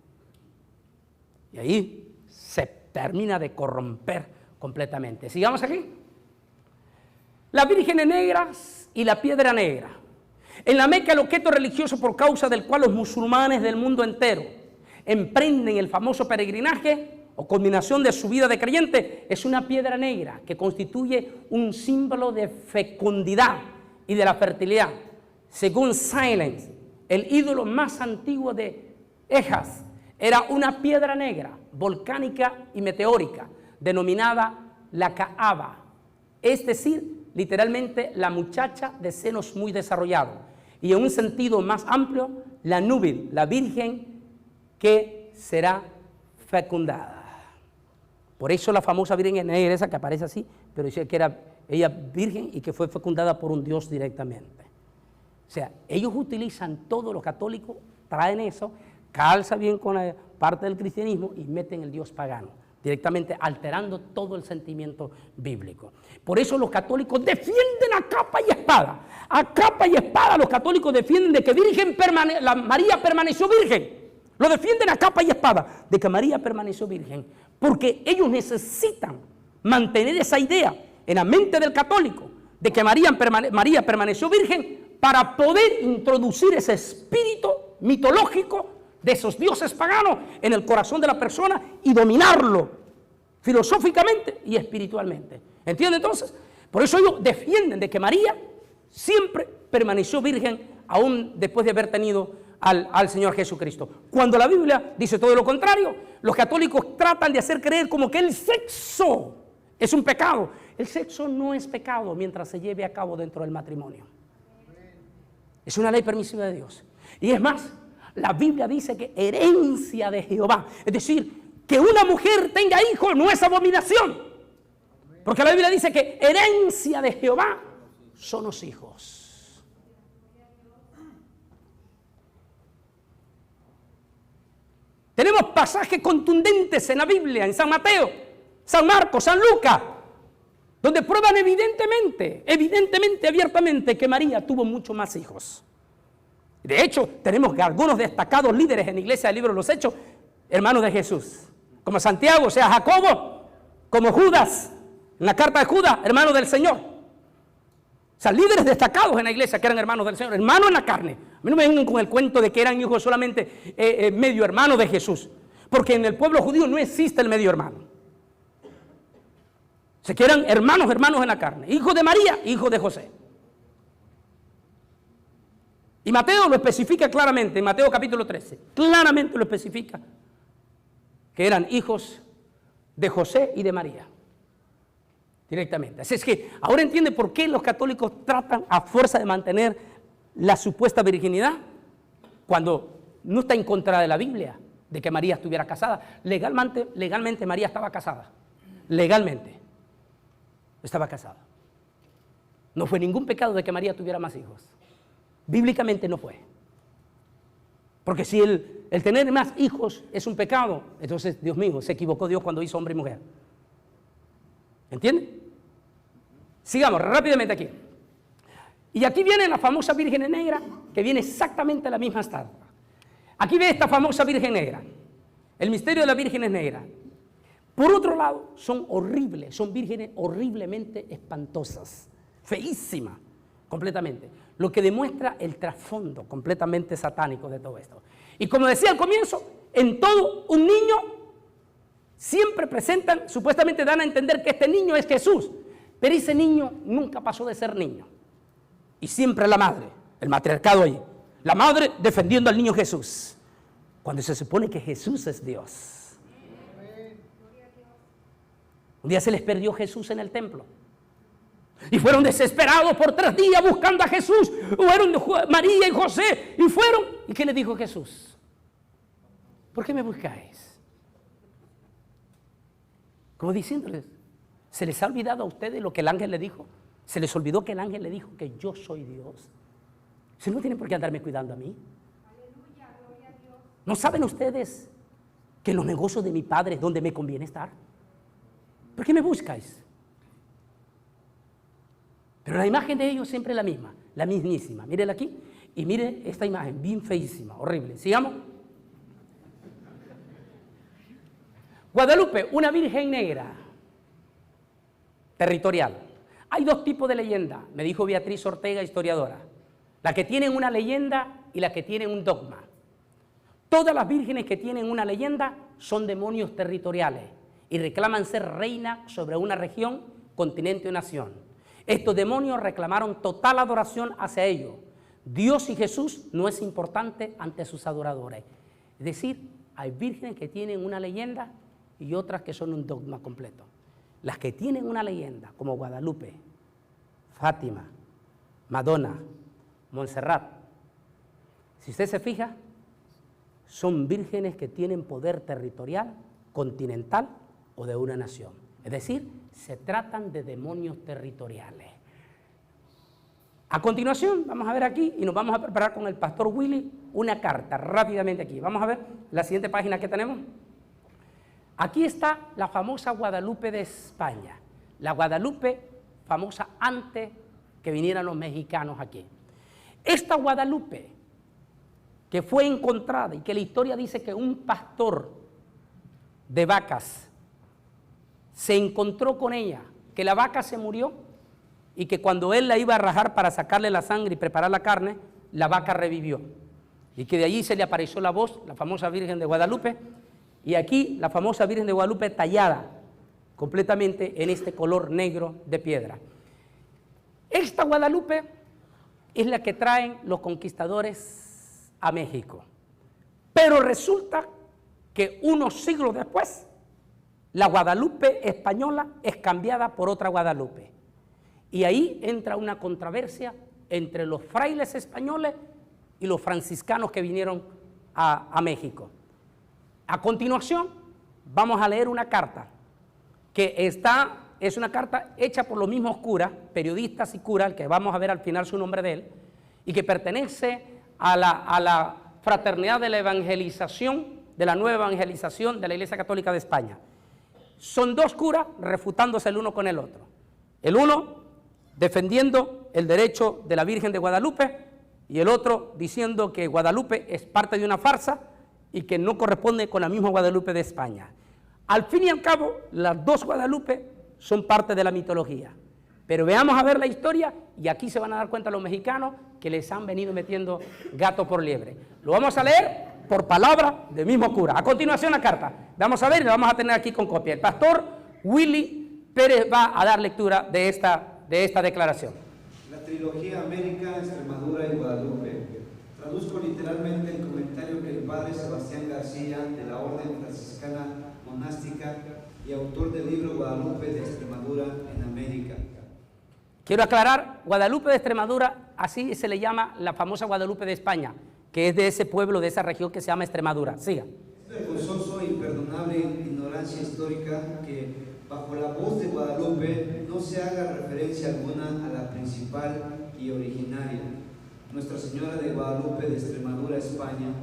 Y ahí se termina de corromper completamente. Sigamos aquí. Las vírgenes negras y la piedra negra. En la Meca, el objeto religioso por causa del cual los musulmanes del mundo entero emprenden el famoso peregrinaje o culminación de su vida de creyente es una piedra negra que constituye un símbolo de fecundidad y de la fertilidad. Según Silence, el ídolo más antiguo de Ejas era una piedra negra, volcánica y meteórica, denominada la Kaaba, es decir, literalmente la muchacha de senos muy desarrollados, y en un sentido más amplio, la núbil, la virgen que será fecundada. Por eso la famosa virgen negra esa que aparece así, pero dice que era ella virgen y que fue fecundada por un Dios directamente. O sea, ellos utilizan, todos los católicos traen eso, calza bien con la parte del cristianismo y meten el Dios pagano, directamente alterando todo el sentimiento bíblico. Por eso los católicos defienden a capa y espada. A capa y espada los católicos defienden de que María permaneció virgen. Lo defienden a capa y espada de que María permaneció virgen, porque ellos necesitan mantener esa idea en la mente del católico de que María permaneció virgen para poder introducir ese espíritu mitológico de esos dioses paganos en el corazón de la persona y dominarlo filosóficamente y espiritualmente. ¿Entiende entonces? Por eso ellos defienden de que María siempre permaneció virgen aún después de haber tenido al Señor Jesucristo. Cuando la Biblia dice todo lo contrario, los católicos tratan de hacer creer como que el sexo Es un pecado. El sexo no es pecado mientras se lleve a cabo dentro del matrimonio. Es una ley permisiva de Dios. Y es más, la Biblia dice que herencia de Jehová, es decir, que una mujer tenga hijos no es abominación. Porque la Biblia dice que herencia de Jehová son los hijos. Tenemos pasajes contundentes en la Biblia, en San Mateo, San Marcos, San Lucas, donde prueban evidentemente, abiertamente, que María tuvo mucho más hijos. De hecho, tenemos algunos destacados líderes en la iglesia del libro de los Hechos, hermanos de Jesús, como Santiago, o sea, Jacobo, como Judas, en la carta de Judas, hermano del Señor. O sea, líderes destacados en la iglesia que eran hermanos del Señor, hermanos en la carne. A mí no me vengan con el cuento de que eran hijos solamente medio hermanos de Jesús, porque en el pueblo judío no existe el medio hermano. Se que eran hermanos en la carne, hijos de María, hijos de José. Y Mateo lo especifica claramente, en Mateo capítulo 13, claramente lo especifica, que eran hijos de José y de María, directamente. Así es que ahora entiende por qué los católicos tratan a fuerza de mantener la supuesta virginidad, cuando no está en contra de la Biblia, de que María estuviera casada. Legalmente María estaba casada, legalmente estaba casada. No fue ningún pecado de que María tuviera más hijos. Bíblicamente no fue. Porque si el tener más hijos es un pecado, entonces, Dios mío, se equivocó Dios cuando hizo hombre y mujer. ¿Entiende? Sigamos rápidamente aquí. Y aquí viene la famosa Virgen Negra, que viene exactamente a la misma estatua. Aquí ve esta famosa Virgen Negra. El misterio de la Virgen es negra. Por otro lado, son horribles, son vírgenes horriblemente espantosas, feísimas, completamente. Lo que demuestra el trasfondo completamente satánico de todo esto. Y como decía al comienzo, en todo un niño siempre presentan, supuestamente dan a entender que este niño es Jesús, pero ese niño nunca pasó de ser niño. Y siempre la madre, el matriarcado ahí, la madre defendiendo al niño Jesús, cuando se supone que Jesús es Dios. Un día se les perdió Jesús en el templo. Y fueron desesperados por 3 días buscando a Jesús. Fueron María y José y fueron. ¿Y qué les dijo Jesús? ¿Por qué me buscáis? Como diciéndoles, ¿se les ha olvidado a ustedes lo que el ángel le dijo? ¿Se les olvidó que el ángel le dijo que yo soy Dios? Si no tienen por qué andarme cuidando a mí. ¿No saben ustedes que en los negocios de mi Padre es donde me conviene estar? ¿Por qué me buscáis? Pero la imagen de ellos siempre es la misma, la mismísima. Mírenla aquí y mire esta imagen, bien feísima, horrible. Sigamos. Guadalupe, una virgen negra, territorial. Hay 2 tipos de leyenda, me dijo Beatriz Ortega, historiadora. La que tienen una leyenda y la que tienen un dogma. Todas las vírgenes que tienen una leyenda son demonios territoriales y reclaman ser reina sobre una región, continente o nación. Estos demonios reclamaron total adoración hacia ellos. Dios y Jesús no es importante ante sus adoradores. Es decir, hay vírgenes que tienen una leyenda y otras que son un dogma completo. Las que tienen una leyenda, como Guadalupe, Fátima, Madonna, Montserrat, si usted se fija, son vírgenes que tienen poder territorial, continental o de una nación. Es decir, se tratan de demonios territoriales. A continuación, vamos a ver aquí y nos vamos a preparar con el pastor Willy una carta, rápidamente aquí. Vamos a ver la siguiente página que tenemos. Aquí está la famosa Guadalupe de España, la Guadalupe famosa antes que vinieran los mexicanos aquí. Esta Guadalupe, que fue encontrada y que la historia dice que un pastor de vacas se encontró con ella, que la vaca se murió y que cuando él la iba a rajar para sacarle la sangre y preparar la carne, la vaca revivió. Y que de allí se le apareció la voz, la famosa Virgen de Guadalupe, y aquí la famosa Virgen de Guadalupe tallada completamente en este color negro de piedra. Esta Guadalupe es la que traen los conquistadores a México. Pero resulta que unos siglos después la Guadalupe española es cambiada por otra Guadalupe. Y ahí entra una controversia entre los frailes españoles y los franciscanos que vinieron a México. A continuación, vamos a leer una carta que es una carta hecha por los mismos curas, periodistas y curas, que vamos a ver al final su nombre de él, y que pertenece a la fraternidad de la evangelización, de la nueva evangelización de la Iglesia Católica de España. Son dos curas refutándose el uno con el otro. El uno defendiendo el derecho de la Virgen de Guadalupe y el otro diciendo que Guadalupe es parte de una farsa y que no corresponde con la misma Guadalupe de España. Al fin y al cabo, las dos Guadalupe son parte de la mitología. Pero veamos a ver la historia y aquí se van a dar cuenta los mexicanos que les han venido metiendo gato por liebre. Lo vamos a leer por palabra del mismo cura. A continuación la carta. Vamos a ver y la vamos a tener aquí con copia. El pastor Willy Pérez va a dar lectura de esta declaración. La trilogía América, Extremadura y Guadalupe. Traduzco literalmente el comentario que el padre Sebastián García, de la Orden Franciscana Monástica y autor del libro Guadalupe de Extremadura en América. Quiero aclarar, Guadalupe de Extremadura, así se le llama la famosa Guadalupe de España, que es de ese pueblo, de esa región que se llama Extremadura. Siga. Es vergonzoso e imperdonable ignorancia histórica que bajo la voz de Guadalupe no se haga referencia alguna a la principal y originaria, Nuestra Señora de Guadalupe de Extremadura, España,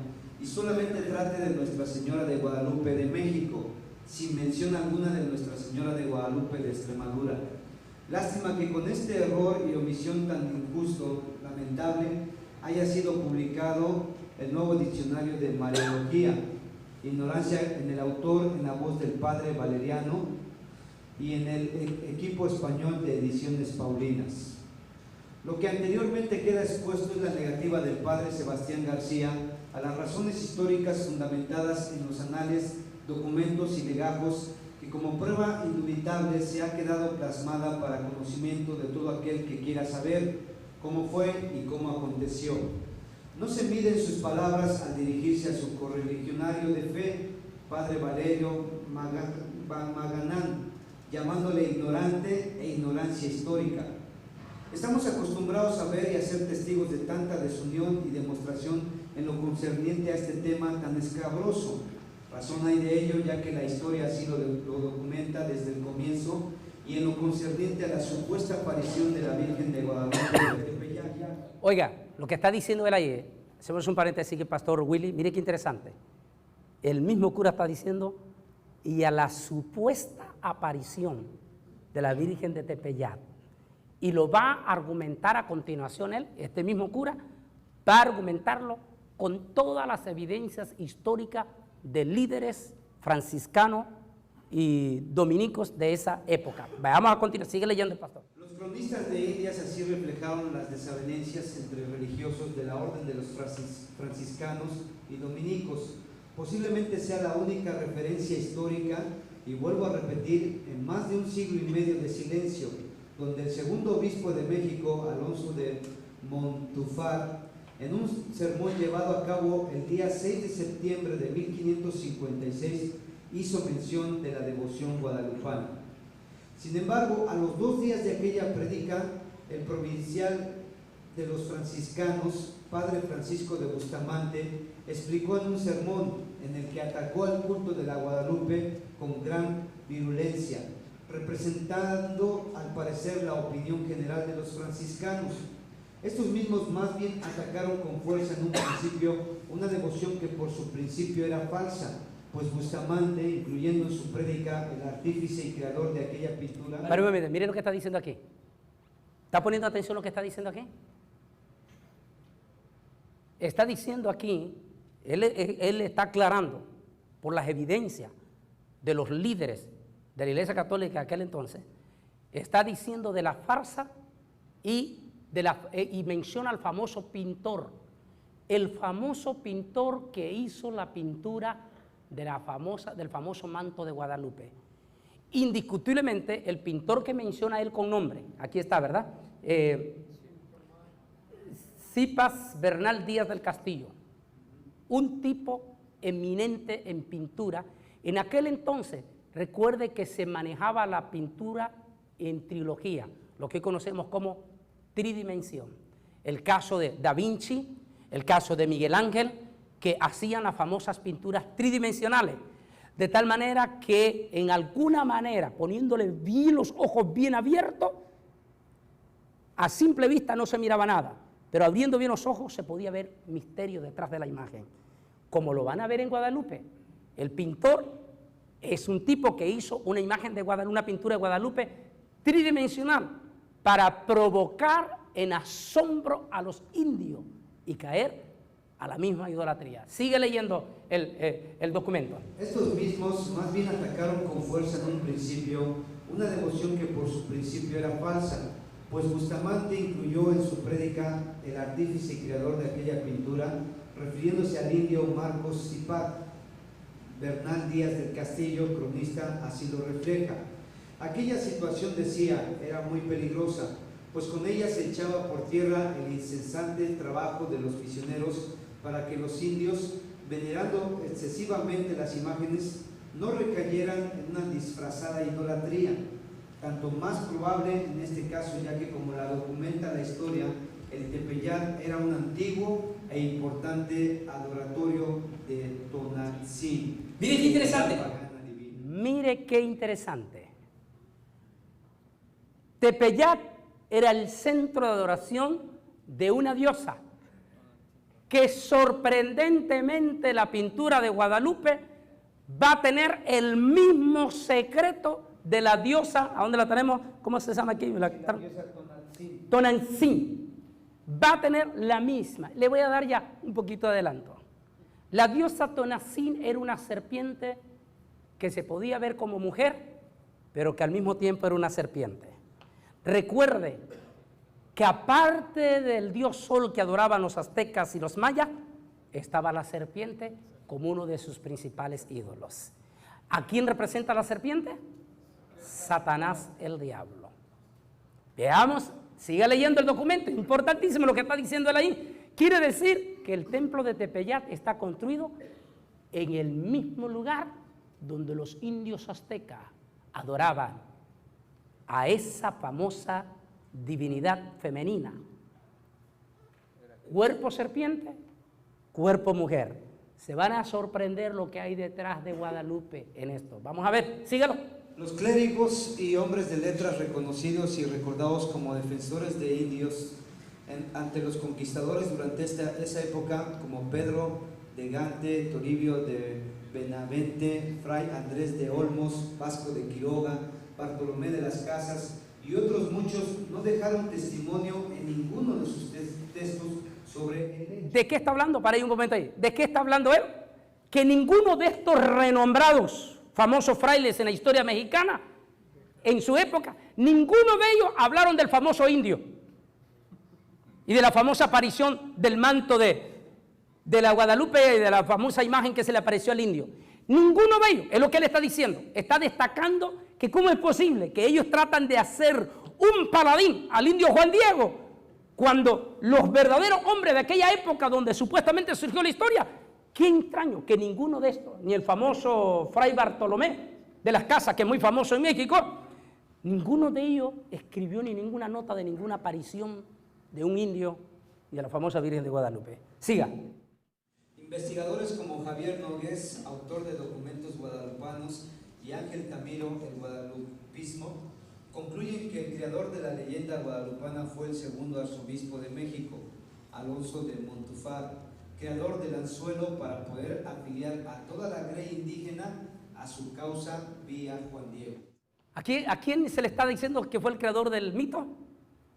y solamente trate de Nuestra Señora de Guadalupe de México, sin mención alguna de Nuestra Señora de Guadalupe de Extremadura. Lástima que con este error y omisión tan injusto, lamentable, haya sido publicado el nuevo diccionario de Mariología, ignorancia en el autor en la voz del padre Valeriano y en el equipo español de Ediciones Paulinas. Lo que anteriormente queda expuesto es la negativa del padre Sebastián García a las razones históricas fundamentadas en los anales, documentos y legajos que como prueba indubitable se ha quedado plasmada para conocimiento de todo aquel que quiera saber cómo fue y cómo aconteció. No se miden sus palabras al dirigirse a su correligionario de fe, padre Valerio Maganán, llamándole ignorante e ignorancia histórica. Estamos acostumbrados a ver y a ser testigos de tanta desunión y demostración en lo concerniente a este tema tan escabroso. Razón hay de ello, ya que la historia así lo documenta desde el comienzo, y en lo concerniente a la supuesta aparición de la Virgen de Guadalupe de Tepeyac. Oiga, lo que está diciendo él ahí, hacemos un paréntesis, que pastor Willy, mire qué interesante. El mismo cura está diciendo, y a la supuesta aparición de la Virgen de Tepeyac. Y lo va a argumentar a continuación él, este mismo cura, va a argumentarlo con todas las evidencias históricas de líderes franciscanos y dominicos de esa época. Vamos a continuar, sigue leyendo el pastor. Los cronistas de Indias así reflejaron las desavenencias entre religiosos de la orden de los franciscanos y dominicos. Posiblemente sea la única referencia histórica, y vuelvo a repetir, en más de un siglo y medio de silencio, donde el segundo obispo de México, Alonso de Montúfar, en un sermón llevado a cabo el día 6 de septiembre de 1556, hizo mención de la devoción guadalupana. Sin embargo, a los 2 días de aquella predica, el provincial de los franciscanos, padre Francisco de Bustamante, explicó en un sermón en el que atacó al culto de la Guadalupe con gran virulencia, representando al parecer la opinión general de los franciscanos. Estos mismos más bien atacaron con fuerza en un principio una devoción que por su principio era falsa, pues Bustamante, incluyendo en su prédica el artífice y creador de aquella pintura... Miren lo que está diciendo aquí. ¿Está poniendo atención a lo que está diciendo aquí? Está diciendo aquí, él está aclarando por las evidencias de los líderes de la Iglesia Católica de aquel entonces, está diciendo de la farsa y menciona al famoso pintor, el famoso pintor que hizo la pintura del famoso manto de Guadalupe. Indiscutiblemente, el pintor que menciona él con nombre, aquí está, ¿verdad? Cipas Bernal Díaz del Castillo, un tipo eminente en pintura. En aquel entonces, Recuerde que se manejaba la pintura en trilogía, lo que conocemos como tridimensión. El caso de Da Vinci, el caso de Miguel Ángel, que hacían las famosas pinturas tridimensionales, de tal manera que en alguna manera, poniéndole bien los ojos bien abiertos, a simple vista no se miraba nada, pero abriendo bien los ojos se podía ver misterio detrás de la imagen. Como lo van a ver en Guadalupe, el pintor es un tipo que hizo una imagen de Guadalupe, una pintura de Guadalupe tridimensional, para provocar en asombro a los indios y caer a la misma idolatría. Sigue leyendo el documento. Estos mismos más bien atacaron con fuerza en un principio una devoción que por su principio era falsa, pues Bustamante incluyó en su prédica el artífice y creador de aquella pintura, refiriéndose al indio Marcos Zipac. Bernal Díaz del Castillo, cronista, así lo refleja. Aquella situación, decía, era muy peligrosa, pues con ella se echaba por tierra el incesante trabajo de los misioneros para que los indios, venerando excesivamente las imágenes, no recayeran en una disfrazada idolatría, tanto más probable en este caso, ya que como la documenta la historia, el Tepeyac era un antiguo e importante adoratorio de Tonantzin. Mire qué interesante. Mire qué interesante. Tepeyac era el centro de adoración de una diosa que sorprendentemente la pintura de Guadalupe va a tener el mismo secreto de la diosa. ¿A dónde la tenemos? ¿Cómo se llama aquí? La diosa Tonantzin. Tonantzin. Va a tener la misma. Le voy a dar ya un poquito de adelanto. La diosa Tonantzin era una serpiente que se podía ver como mujer, pero que al mismo tiempo era una serpiente. Recuerde que aparte del dios sol que adoraban los aztecas y los mayas, estaba la serpiente como uno de sus principales ídolos. ¿A quién representa la serpiente? Satanás, el diablo. Veamos, siga leyendo el documento, importantísimo lo que está diciendo él ahí. Quiere decir que el templo de Tepeyac está construido en el mismo lugar donde los indios aztecas adoraban a esa famosa divinidad femenina. Cuerpo serpiente, cuerpo mujer. Se van a sorprender lo que hay detrás de Guadalupe en esto. Vamos a ver, sígalo. Los clérigos y hombres de letras reconocidos y recordados como defensores de indios ante los conquistadores durante esa época, como Pedro de Gante, Toribio de Benavente, Fray Andrés de Olmos, Vasco de Quiroga, Bartolomé de las Casas y otros muchos, no dejaron testimonio en ninguno de sus textos sobre el hecho. ¿De qué está hablando? Para ahí un momento ahí. ¿De qué está hablando él? Que ninguno de estos renombrados famosos frailes en la historia mexicana, en su época, ninguno de ellos hablaron del famoso indio y de la famosa aparición del manto de la Guadalupe y de la famosa imagen que se le apareció al indio. Ninguno de ellos, es lo que él está diciendo, está destacando que cómo es posible que ellos tratan de hacer un paladín al indio Juan Diego, cuando los verdaderos hombres de aquella época donde supuestamente surgió la historia, qué extraño que ninguno de estos, ni el famoso Fray Bartolomé de las Casas, que es muy famoso en México, ninguno de ellos escribió ni ninguna nota de ninguna aparición de un indio y de la famosa Virgen de Guadalupe. Siga. Investigadores como Javier Nogués, autor de documentos guadalupanos, y Ángel Camilo, el guadalupismo, concluyen que el creador de la leyenda guadalupana fue el segundo arzobispo de México, Alonso de Montúfar, creador del anzuelo para poder afiliar a toda la grey indígena a su causa vía Juan Diego. ¿A quién se le está diciendo que fue el creador del mito?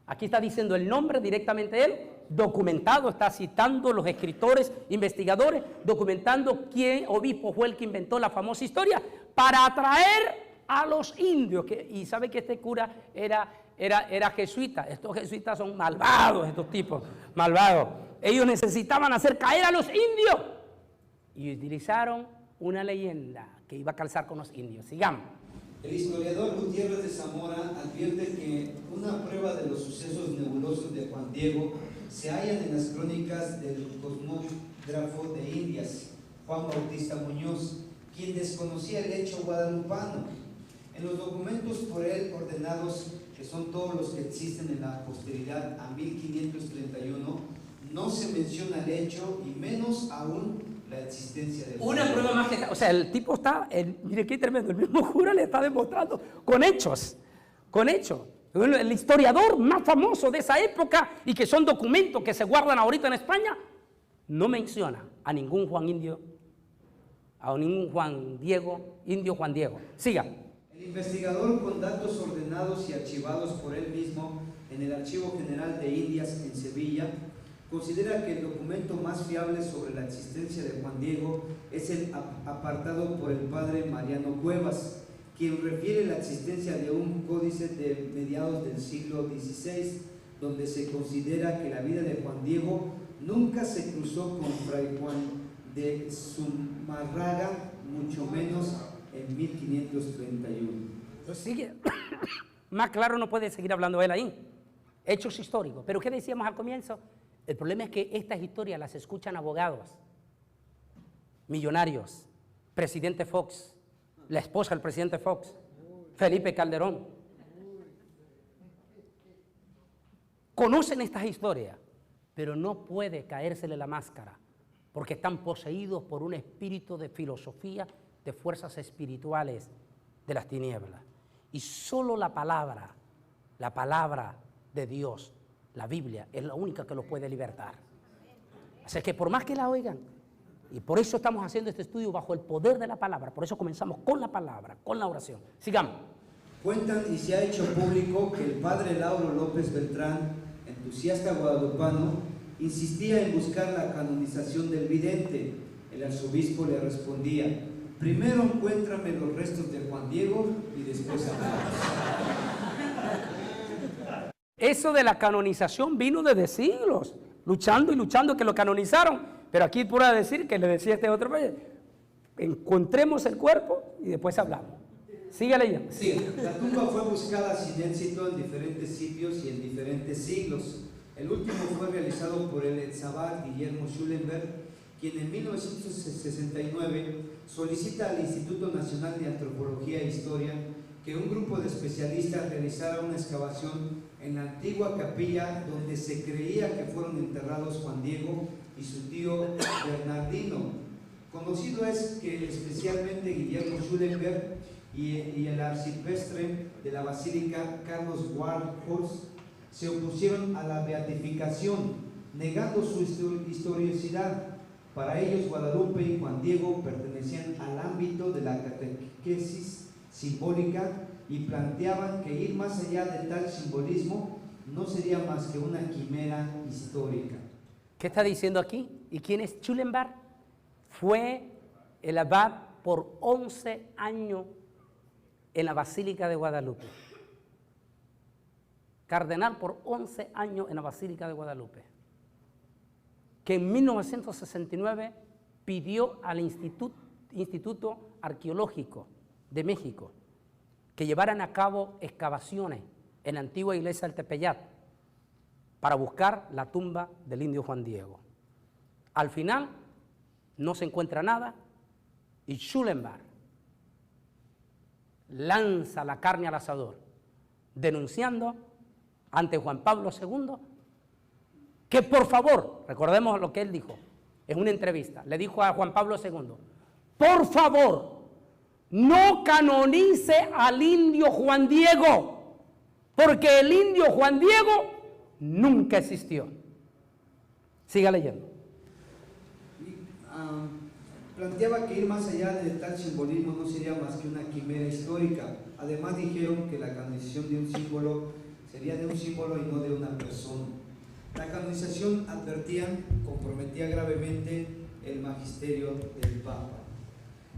Aquí está diciendo el nombre directamente él, documentado, está citando los escritores, investigadores, documentando quién obispo fue el que inventó la famosa historia para atraer a los indios. Y sabe que este cura era jesuita. Estos jesuitas son malvados, estos tipos, malvados. Ellos necesitaban hacer caer a los indios y utilizaron una leyenda que iba a calzar con los indios. Sigamos. El historiador Gutiérrez de Zamora advierte que una prueba de los sucesos nebulosos de Juan Diego se hallan en las crónicas del cosmógrafo de Indias, Juan Bautista Muñoz, quien desconocía el hecho guadalupano. En los documentos por él ordenados, que son todos los que existen en la posteridad a 1531, no se menciona el hecho y menos aún la existencia de una prueba más que... O sea, el tipo está, mire qué tremendo, el mismo cura le está demostrando con hechos, con hechos. El historiador más famoso de esa época y que son documentos que se guardan ahorita en España, no menciona a ningún Juan Indio, a ningún Juan Diego, Indio Juan Diego. Siga. El investigador, con datos ordenados y archivados por él mismo en el Archivo General de Indias en Sevilla, considera que el documento más fiable sobre la existencia de Juan Diego es el apartado por el padre Mariano Cuevas, quien refiere la existencia de un códice de mediados del siglo XVI, donde se considera que la vida de Juan Diego nunca se cruzó con Fray Juan de Zumárraga, mucho menos en 1531. Sigue. Más claro no puede seguir hablando él ahí. Hechos históricos. Pero ¿qué decíamos al comienzo? El problema es que estas historias las escuchan abogados, millonarios, presidente Fox, la esposa del presidente Fox, Felipe Calderón. Conocen estas historias, pero no puede caérsele la máscara, porque están poseídos por un espíritu de filosofía, de fuerzas espirituales de las tinieblas. Y solo la palabra de Dios, la Biblia, es la única que los puede libertar. Así que por más que la oigan, y por eso estamos haciendo este estudio bajo el poder de la palabra, por eso comenzamos con la palabra, con la oración. Sigamos. Cuentan y se ha hecho público que el padre Lauro López Beltrán, entusiasta guadalupano, insistía en buscar la canonización del vidente. El arzobispo le respondía: primero encuéntrame los restos de Juan Diego y después hablamos. Eso de la canonización vino desde siglos, luchando y luchando que lo canonizaron, pero aquí pura decir que le decía este otro país: encontremos el cuerpo y después hablamos. Sigue leyendo. Sí, la tumba fue buscada sin éxito en diferentes sitios y en diferentes siglos. El último fue realizado por el Etzabad Guillermo Schulenberg, quien en 1969 solicita al Instituto Nacional de Antropología e Historia que un grupo de especialistas realizara una excavación en la antigua capilla donde se creía que fueron enterrados Juan Diego y su tío Bernardino. Conocido es que especialmente Guillermo Schulenberg y el arcipreste de la Basílica, Carlos Warhorst, se opusieron a la beatificación, negando su historicidad. Para ellos, Guadalupe y Juan Diego pertenecían al ámbito de la catequesis simbólica y planteaban que ir más allá de tal simbolismo no sería más que una quimera histórica. ¿Qué está diciendo aquí? ¿Y quién es Schulenberg? Fue el abad por 11 años en la Basílica de Guadalupe. Cardenal por 11 años en la Basílica de Guadalupe, que en 1969 pidió al Instituto Arqueológico de México que llevaran a cabo excavaciones en la antigua iglesia del Tepeyat para buscar la tumba del indio Juan Diego. Al final no se encuentra nada y Schulenberg lanza la carne al asador, denunciando ante Juan Pablo II que por favor, recordemos lo que él dijo en una entrevista, le dijo a Juan Pablo II: por favor, no canonice al indio Juan Diego, porque el indio Juan Diego nunca existió. Siga leyendo. Planteaba que ir más allá de tal simbolismo no sería más que una quimera histórica. Además dijeron que la canonización de un símbolo sería de un símbolo y no de una persona. La canonización, advertían, comprometía gravemente el magisterio del Papa.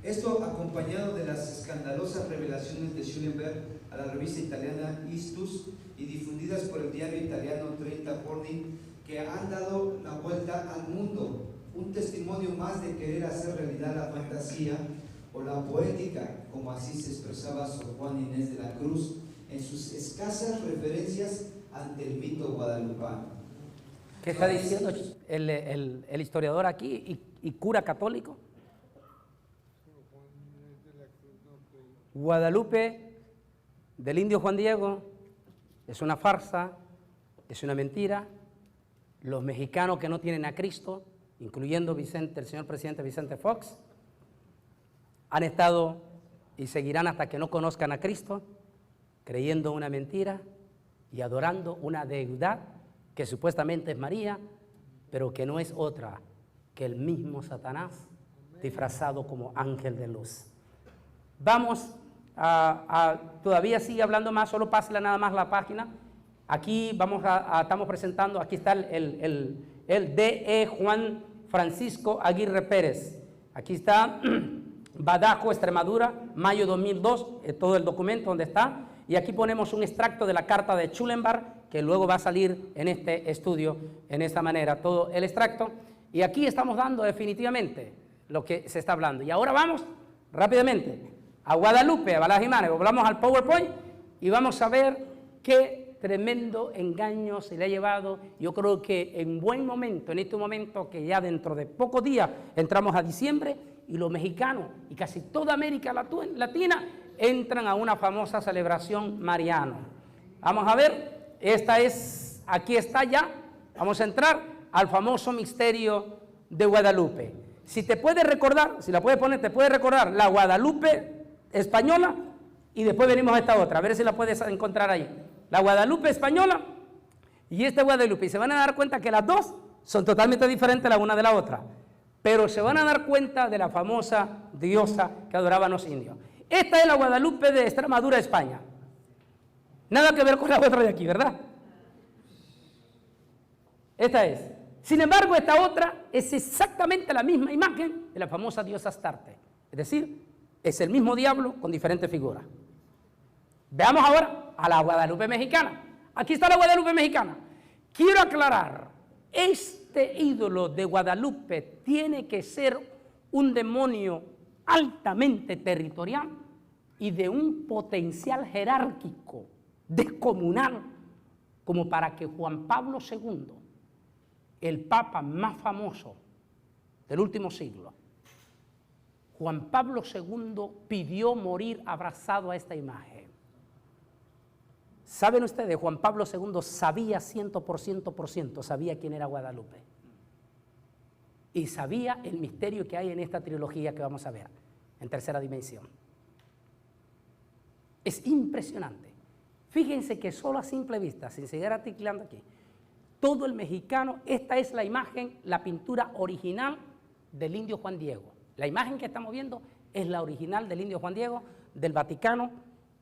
Esto acompañado de las escandalosas revelaciones de Schulenberg a la revista italiana Istus y difundidas por el diario italiano 30 Giorni, que han dado la vuelta al mundo. Un testimonio más de querer hacer realidad la fantasía o la poética, como así se expresaba Sor Juana Inés de la Cruz en sus escasas referencias ante el mito guadalupano. ¿Qué está diciendo el historiador aquí y cura católico? Guadalupe del indio Juan Diego es una farsa, es una mentira. Los mexicanos que no tienen a Cristo, incluyendo el señor presidente Vicente Fox, han estado y seguirán hasta que no conozcan a Cristo, creyendo una mentira y adorando una deidad que supuestamente es María, pero que no es otra que el mismo Satanás disfrazado como ángel de luz. Vamos todavía sigue hablando más, solo pásela nada más la página. Aquí estamos presentando, aquí está el D.E. Juan Francisco Aguirre Pérez. Aquí está Badajo, Extremadura, mayo 2002, todo el documento donde está. Y aquí ponemos un extracto de la carta de Schulenberg, que luego va a salir en este estudio, en esta manera, todo el extracto. Y aquí estamos dando definitivamente lo que se está hablando. Y ahora vamos rápidamente a Guadalupe, a Balaguer Jiménez, volvamos al PowerPoint y vamos a ver qué tremendo engaño se le ha llevado. Yo creo que en buen momento, en este momento que ya dentro de pocos días entramos a diciembre y los mexicanos y casi toda América Latina entran a una famosa celebración mariana. Vamos a ver, aquí está ya, vamos a entrar al famoso misterio de Guadalupe. Si te puedes recordar, si la puedes poner, te puedes recordar la Guadalupe española y después venimos a esta otra, a ver si la puedes encontrar ahí. La Guadalupe española y esta Guadalupe, y se van a dar cuenta que las dos son totalmente diferentes la una de la otra, pero se van a dar cuenta de la famosa diosa que adoraban los indios. Esta es la Guadalupe de Extremadura, España. Nada que ver con la otra de aquí, ¿verdad? Esta es. Sin embargo, esta otra es exactamente la misma imagen de la famosa diosa Astarte. Es decir, es el mismo diablo con diferentes figuras. Veamos ahora a la Guadalupe mexicana. Aquí está la Guadalupe mexicana. Quiero aclarar, este ídolo de Guadalupe tiene que ser un demonio altamente territorial y de un potencial jerárquico descomunal como para que Juan Pablo II, el papa más famoso del último siglo, Juan Pablo II pidió morir abrazado a esta imagen. ¿Saben ustedes? Juan Pablo II sabía 100%, sabía quién era Guadalupe. Y sabía el misterio que hay en esta trilogía que vamos a ver, en tercera dimensión. Es impresionante. Fíjense que solo a simple vista, sin seguir articulando aquí, todo el mexicano, esta es la imagen, la pintura original del indio Juan Diego. La imagen que estamos viendo es la original del indio Juan Diego, del Vaticano,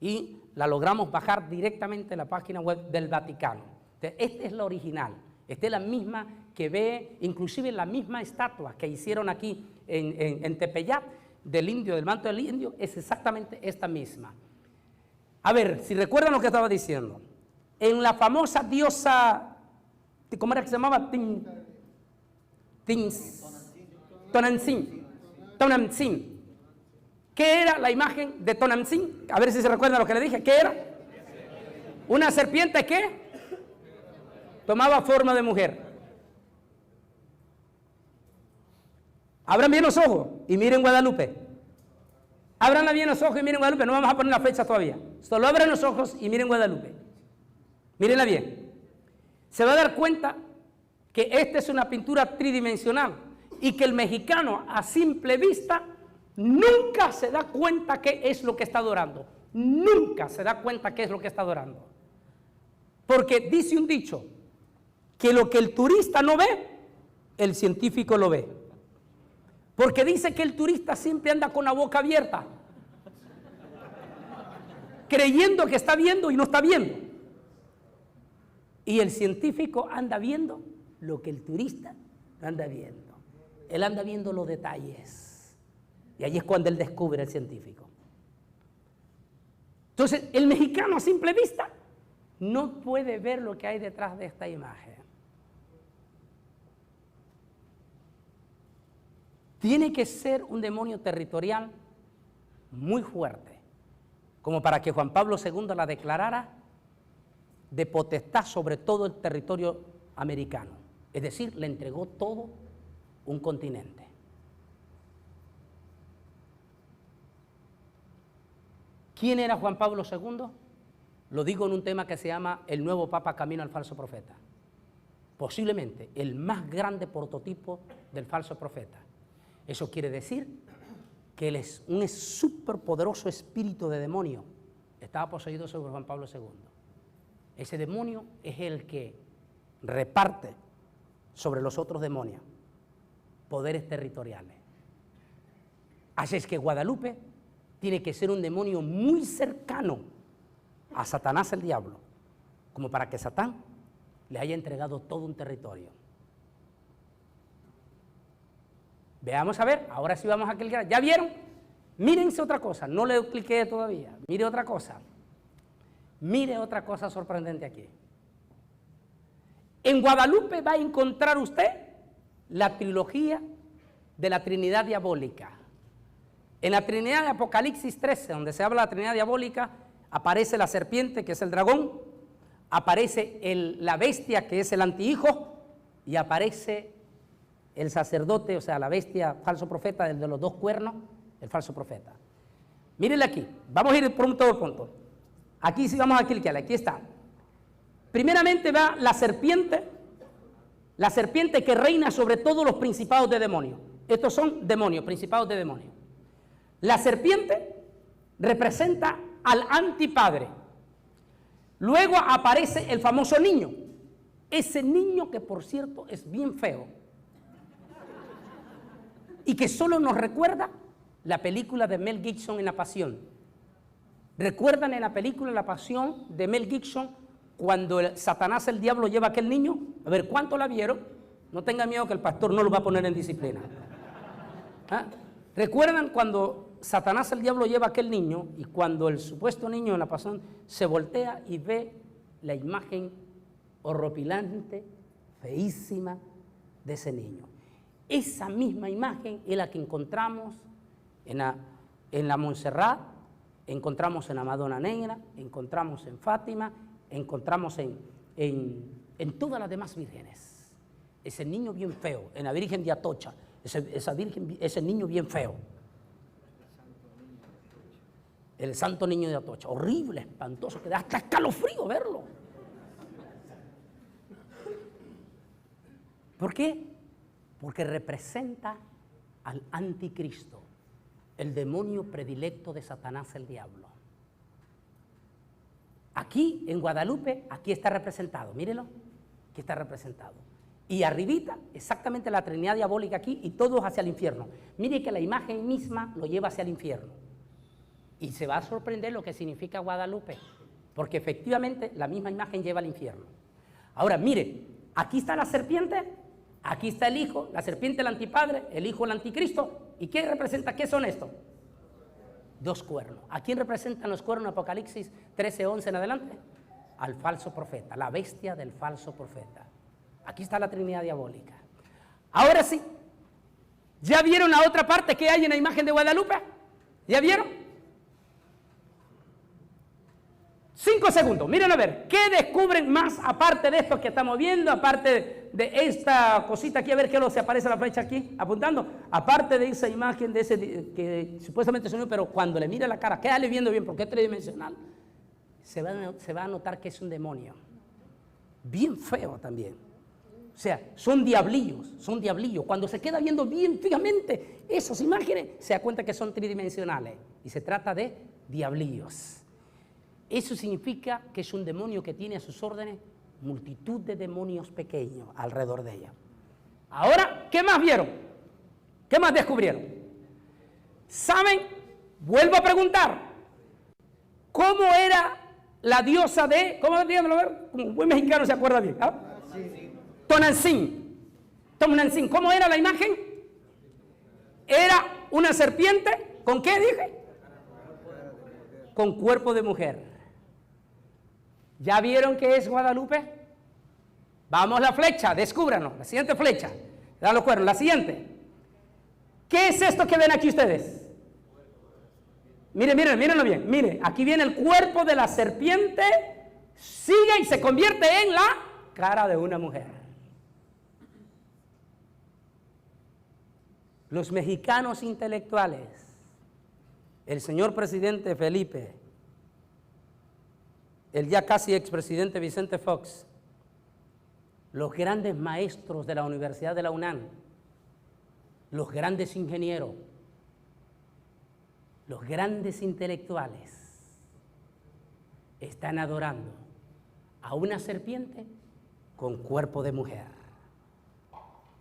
y la logramos bajar directamente en la página web del Vaticano. Entonces, esta es la original, esta es la misma que ve, inclusive la misma estatua que hicieron aquí en Tepeyac, del indio, del manto del indio, es exactamente esta misma. A ver, si recuerdan lo que estaba diciendo, en la famosa diosa, ¿cómo era que se llamaba? Tonantzin. ¿Qué era la imagen de Tonantzin? A ver si se recuerdan lo que le dije. ¿Qué era? Una serpiente que tomaba forma de mujer. Abran bien los ojos y miren Guadalupe. Abran bien los ojos y miren Guadalupe. No vamos a poner la fecha todavía. Solo abran los ojos y miren Guadalupe. Mírenla bien. Se va a dar cuenta que esta es una pintura tridimensional y que el mexicano a simple vista nunca se da cuenta qué es lo que está adorando. Nunca se da cuenta qué es lo que está adorando. Porque dice un dicho, que lo que el turista no ve, el científico lo ve. Porque dice que el turista siempre anda con la boca abierta, creyendo que está viendo y no está viendo. Y el científico anda viendo lo que el turista anda viendo. Él anda viendo los detalles. Y ahí es cuando él descubre el científico. Entonces, el mexicano a simple vista no puede ver lo que hay detrás de esta imagen. Tiene que ser un demonio territorial muy fuerte, como para que Juan Pablo II la declarara de potestad sobre todo el territorio americano. Es decir, le entregó todo un continente. ¿Quién era Juan Pablo II? Lo digo en un tema que se llama El nuevo Papa camino al falso profeta. Posiblemente el más grande prototipo del falso profeta. Eso quiere decir que él es un superpoderoso espíritu de demonio. Estaba poseído sobre Juan Pablo II. Ese demonio es el que reparte sobre los otros demonios poderes territoriales. Así es que Guadalupe tiene que ser un demonio muy cercano a Satanás el diablo, como para que Satán le haya entregado todo un territorio. Veamos a ver, ahora sí vamos a clicar. ¿Ya vieron? Mírense otra cosa, no le cliqué todavía. Mire otra cosa. Mire otra cosa sorprendente aquí. En Guadalupe va a encontrar usted la trilogía de la Trinidad Diabólica. En la Trinidad de Apocalipsis 13, donde se habla de la Trinidad Diabólica, aparece la serpiente, que es el dragón, aparece la bestia, que es el antihijo, y aparece el sacerdote, o sea, la bestia, falso profeta, el de los dos cuernos, el falso profeta. Mírenle aquí, vamos a ir por todo punto. Aquí sí vamos a clicarle, aquí está. Primeramente va la serpiente que reina sobre todos los principados de demonios. Estos son demonios, principados de demonios. La serpiente representa al antipadre. Luego aparece el famoso niño. Ese niño que, por cierto, es bien feo. Y que solo nos recuerda la película de Mel Gibson en La Pasión. ¿Recuerdan en la película La Pasión de Mel Gibson cuando Satanás el diablo lleva a aquel niño? A ver, ¿cuánto la vieron? No tengan miedo que el pastor no lo va a poner en disciplina. ¿Ah? ¿Recuerdan cuando Satanás el diablo lleva a aquel niño y cuando el supuesto niño en La Pasión se voltea y ve la imagen horripilante, feísima de ese niño? Esa misma imagen es la que encontramos en la Montserrat, encontramos en la Madonna Negra, encontramos en Fátima, encontramos en todas las demás vírgenes. Ese niño bien feo, en la Virgen de Atocha, ese niño bien feo. El Santo Niño de Atocha, horrible, espantoso, que da hasta escalofrío verlo. ¿Por qué? Porque representa al anticristo, el demonio predilecto de Satanás el diablo. Aquí en Guadalupe, aquí está representado, mírenlo, aquí está representado. Y arribita, exactamente la Trinidad Diabólica aquí y todos hacia el infierno. Mire que la imagen misma lo lleva hacia el infierno. Y se va a sorprender lo que significa Guadalupe, porque efectivamente la misma imagen lleva al infierno. Ahora, mire, aquí está la serpiente, aquí está el hijo, la serpiente el antipadre, el hijo el anticristo. ¿Y qué representa? ¿Qué son estos? Dos cuernos. ¿A quién representan los cuernos en Apocalipsis 13:11 en adelante? Al falso profeta, la bestia del falso profeta. Aquí está la Trinidad Diabólica. Ahora sí, ¿ya vieron la otra parte que hay en la imagen de Guadalupe? ¿Ya vieron? 5 segundos, miren a ver, ¿qué descubren más aparte de esto que estamos viendo, aparte de esta cosita aquí, a ver qué se aparece la flecha aquí, apuntando, aparte de esa imagen de ese que supuestamente es un niño, pero cuando le mira la cara, quédale viendo bien porque es tridimensional, se va a notar que es un demonio, bien feo también, o sea, son diablillos, cuando se queda viendo bien fijamente esas imágenes, se da cuenta que son tridimensionales, y se trata de diablillos. Eso significa que es un demonio que tiene a sus órdenes multitud de demonios pequeños alrededor de ella. Ahora, ¿qué más vieron? ¿Qué más descubrieron? ¿Saben? Vuelvo a preguntar. ¿Cómo era la diosa de... ¿Cómo díganmelo a ver? Como un buen mexicano se acuerda bien. ¿Ah? Tonantzin. ¿Cómo era la imagen? Era una serpiente. ¿Con qué dije? Con cuerpo de mujer. ¿Ya vieron qué es Guadalupe? Vamos la flecha, descúbranos. La siguiente flecha. Dan los cuernos. La siguiente. ¿Qué es esto que ven aquí ustedes? Mírenlo bien. Mire, aquí viene el cuerpo de la serpiente. Sigue y se convierte en la cara de una mujer. Los mexicanos intelectuales, el señor presidente Felipe el ya casi expresidente Vicente Fox, los grandes maestros de la Universidad de la UNAM, los grandes ingenieros, los grandes intelectuales, están adorando a una serpiente con cuerpo de mujer.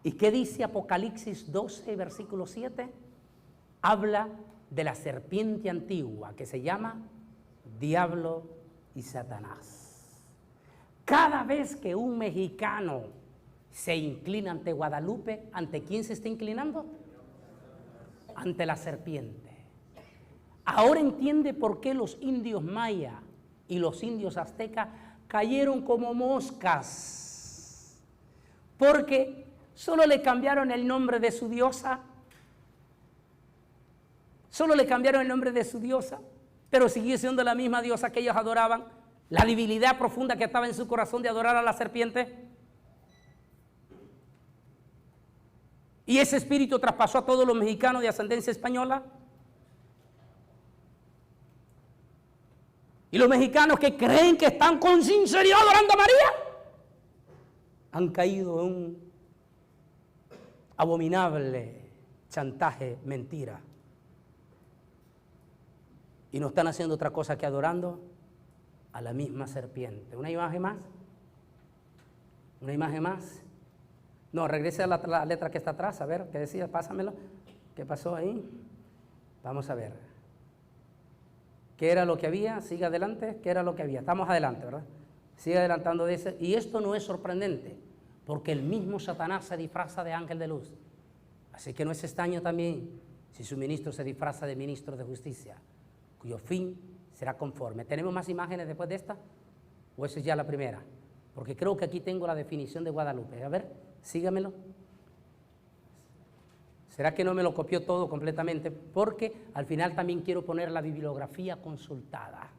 ¿Y qué dice Apocalipsis 12, versículo 7? Habla de la serpiente antigua que se llama Diablo y Satanás. Cada vez que un mexicano se inclina ante Guadalupe, ¿ante quién se está inclinando? Ante la serpiente. Ahora entiende por qué los indios maya y los indios aztecas cayeron como moscas. Porque solo le cambiaron el nombre de su diosa. Solo le cambiaron el nombre de su diosa, pero siguió siendo la misma diosa que ellos adoraban. La debilidad profunda que estaba en su corazón de adorar a la serpiente. Y ese espíritu traspasó a todos los mexicanos de ascendencia española. Y los mexicanos que creen que están con sinceridad adorando a María, han caído en un abominable chantaje, mentira. Y no están haciendo otra cosa que adorando a la misma serpiente. ¿Una imagen más? ¿Una imagen más? No, regrese a la letra que está atrás, a ver, ¿qué decía? Pásamelo. ¿Qué pasó ahí? Vamos a ver. ¿Qué era lo que había? Sigue adelante. ¿Qué era lo que había? Estamos adelante, ¿verdad? Sigue adelantando de ese. Y esto no es sorprendente, porque el mismo Satanás se disfraza de ángel de luz. Así que no es extraño también si su ministro se disfraza de ministro de justicia, cuyo fin será conforme. ¿Tenemos más imágenes después de esta? ¿O esa es ya la primera? Porque creo que aquí tengo la definición de Guadalupe. A ver, sígamelo. ¿Será que no me lo copió todo completamente? Porque al final también quiero poner la bibliografía consultada,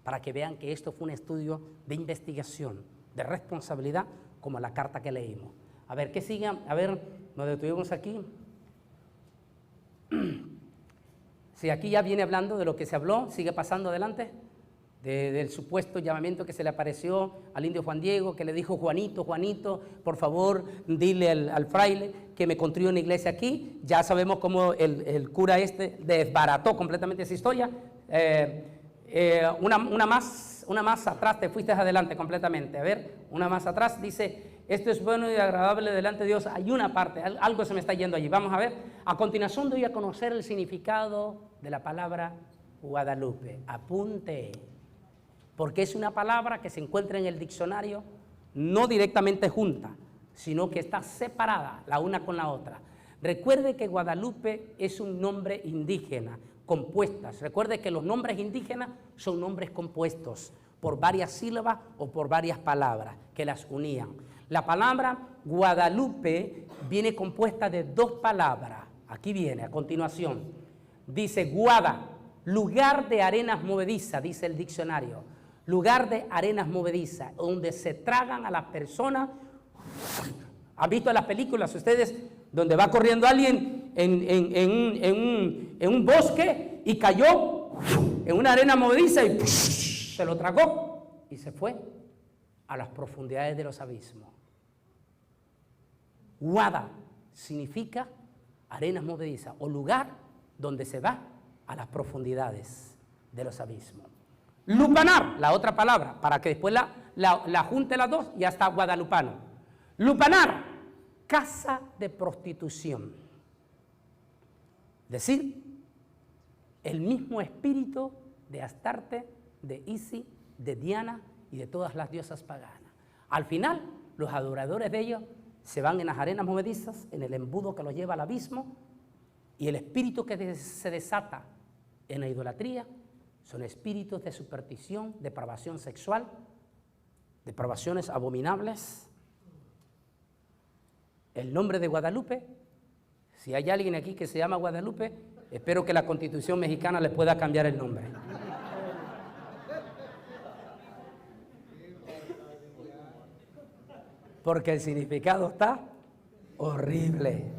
para que vean que esto fue un estudio de investigación, de responsabilidad, como la carta que leímos. A ver, ¿qué sigue? A ver, nos detuvimos aquí. Si aquí ya viene hablando de lo que se habló, sigue pasando adelante, del supuesto llamamiento que se le apareció al indio Juan Diego, que le dijo: Juanito, Juanito, por favor, dile al fraile que me construya una iglesia aquí. Ya sabemos cómo el cura desbarató completamente esa historia. Una más atrás, te fuiste adelante completamente. A ver, una más atrás, dice: esto es bueno y agradable delante de Dios. Hay una parte, algo se me está yendo allí. Vamos a ver. A continuación doy a conocer el significado de la palabra Guadalupe. Apunte, porque es una palabra que se encuentra en el diccionario, no directamente junta, sino que está separada la una con la otra. Recuerde que Guadalupe es un nombre indígena, compuestas. Recuerde que los nombres indígenas son nombres compuestos por varias sílabas o por varias palabras que las unían. La palabra Guadalupe viene compuesta de dos palabras. Aquí viene, a continuación. Dice Guada, lugar de arenas movedizas, dice el diccionario. Lugar de arenas movedizas, donde se tragan a las personas. ¿Han visto las películas ustedes donde va corriendo alguien en un bosque y cayó en una arena movediza y se lo tragó y se fue a las profundidades de los abismos? Guada significa arenas movedizas o lugar donde se va a las profundidades de los abismos. Lupanar, la otra palabra, para que después la junte las dos, ya está guadalupano. Lupanar, casa de prostitución. Es decir, el mismo espíritu de Astarte, de Isis, de Diana y de todas las diosas paganas. Al final, los adoradores de ellos se van en las arenas movedizas, en el embudo que los lleva al abismo, y el espíritu que se desata en la idolatría son espíritus de superstición, depravación sexual, depravaciones abominables. El nombre de Guadalupe, si hay alguien aquí que se llama Guadalupe, espero que la Constitución mexicana le pueda cambiar el nombre. Porque el significado está horrible.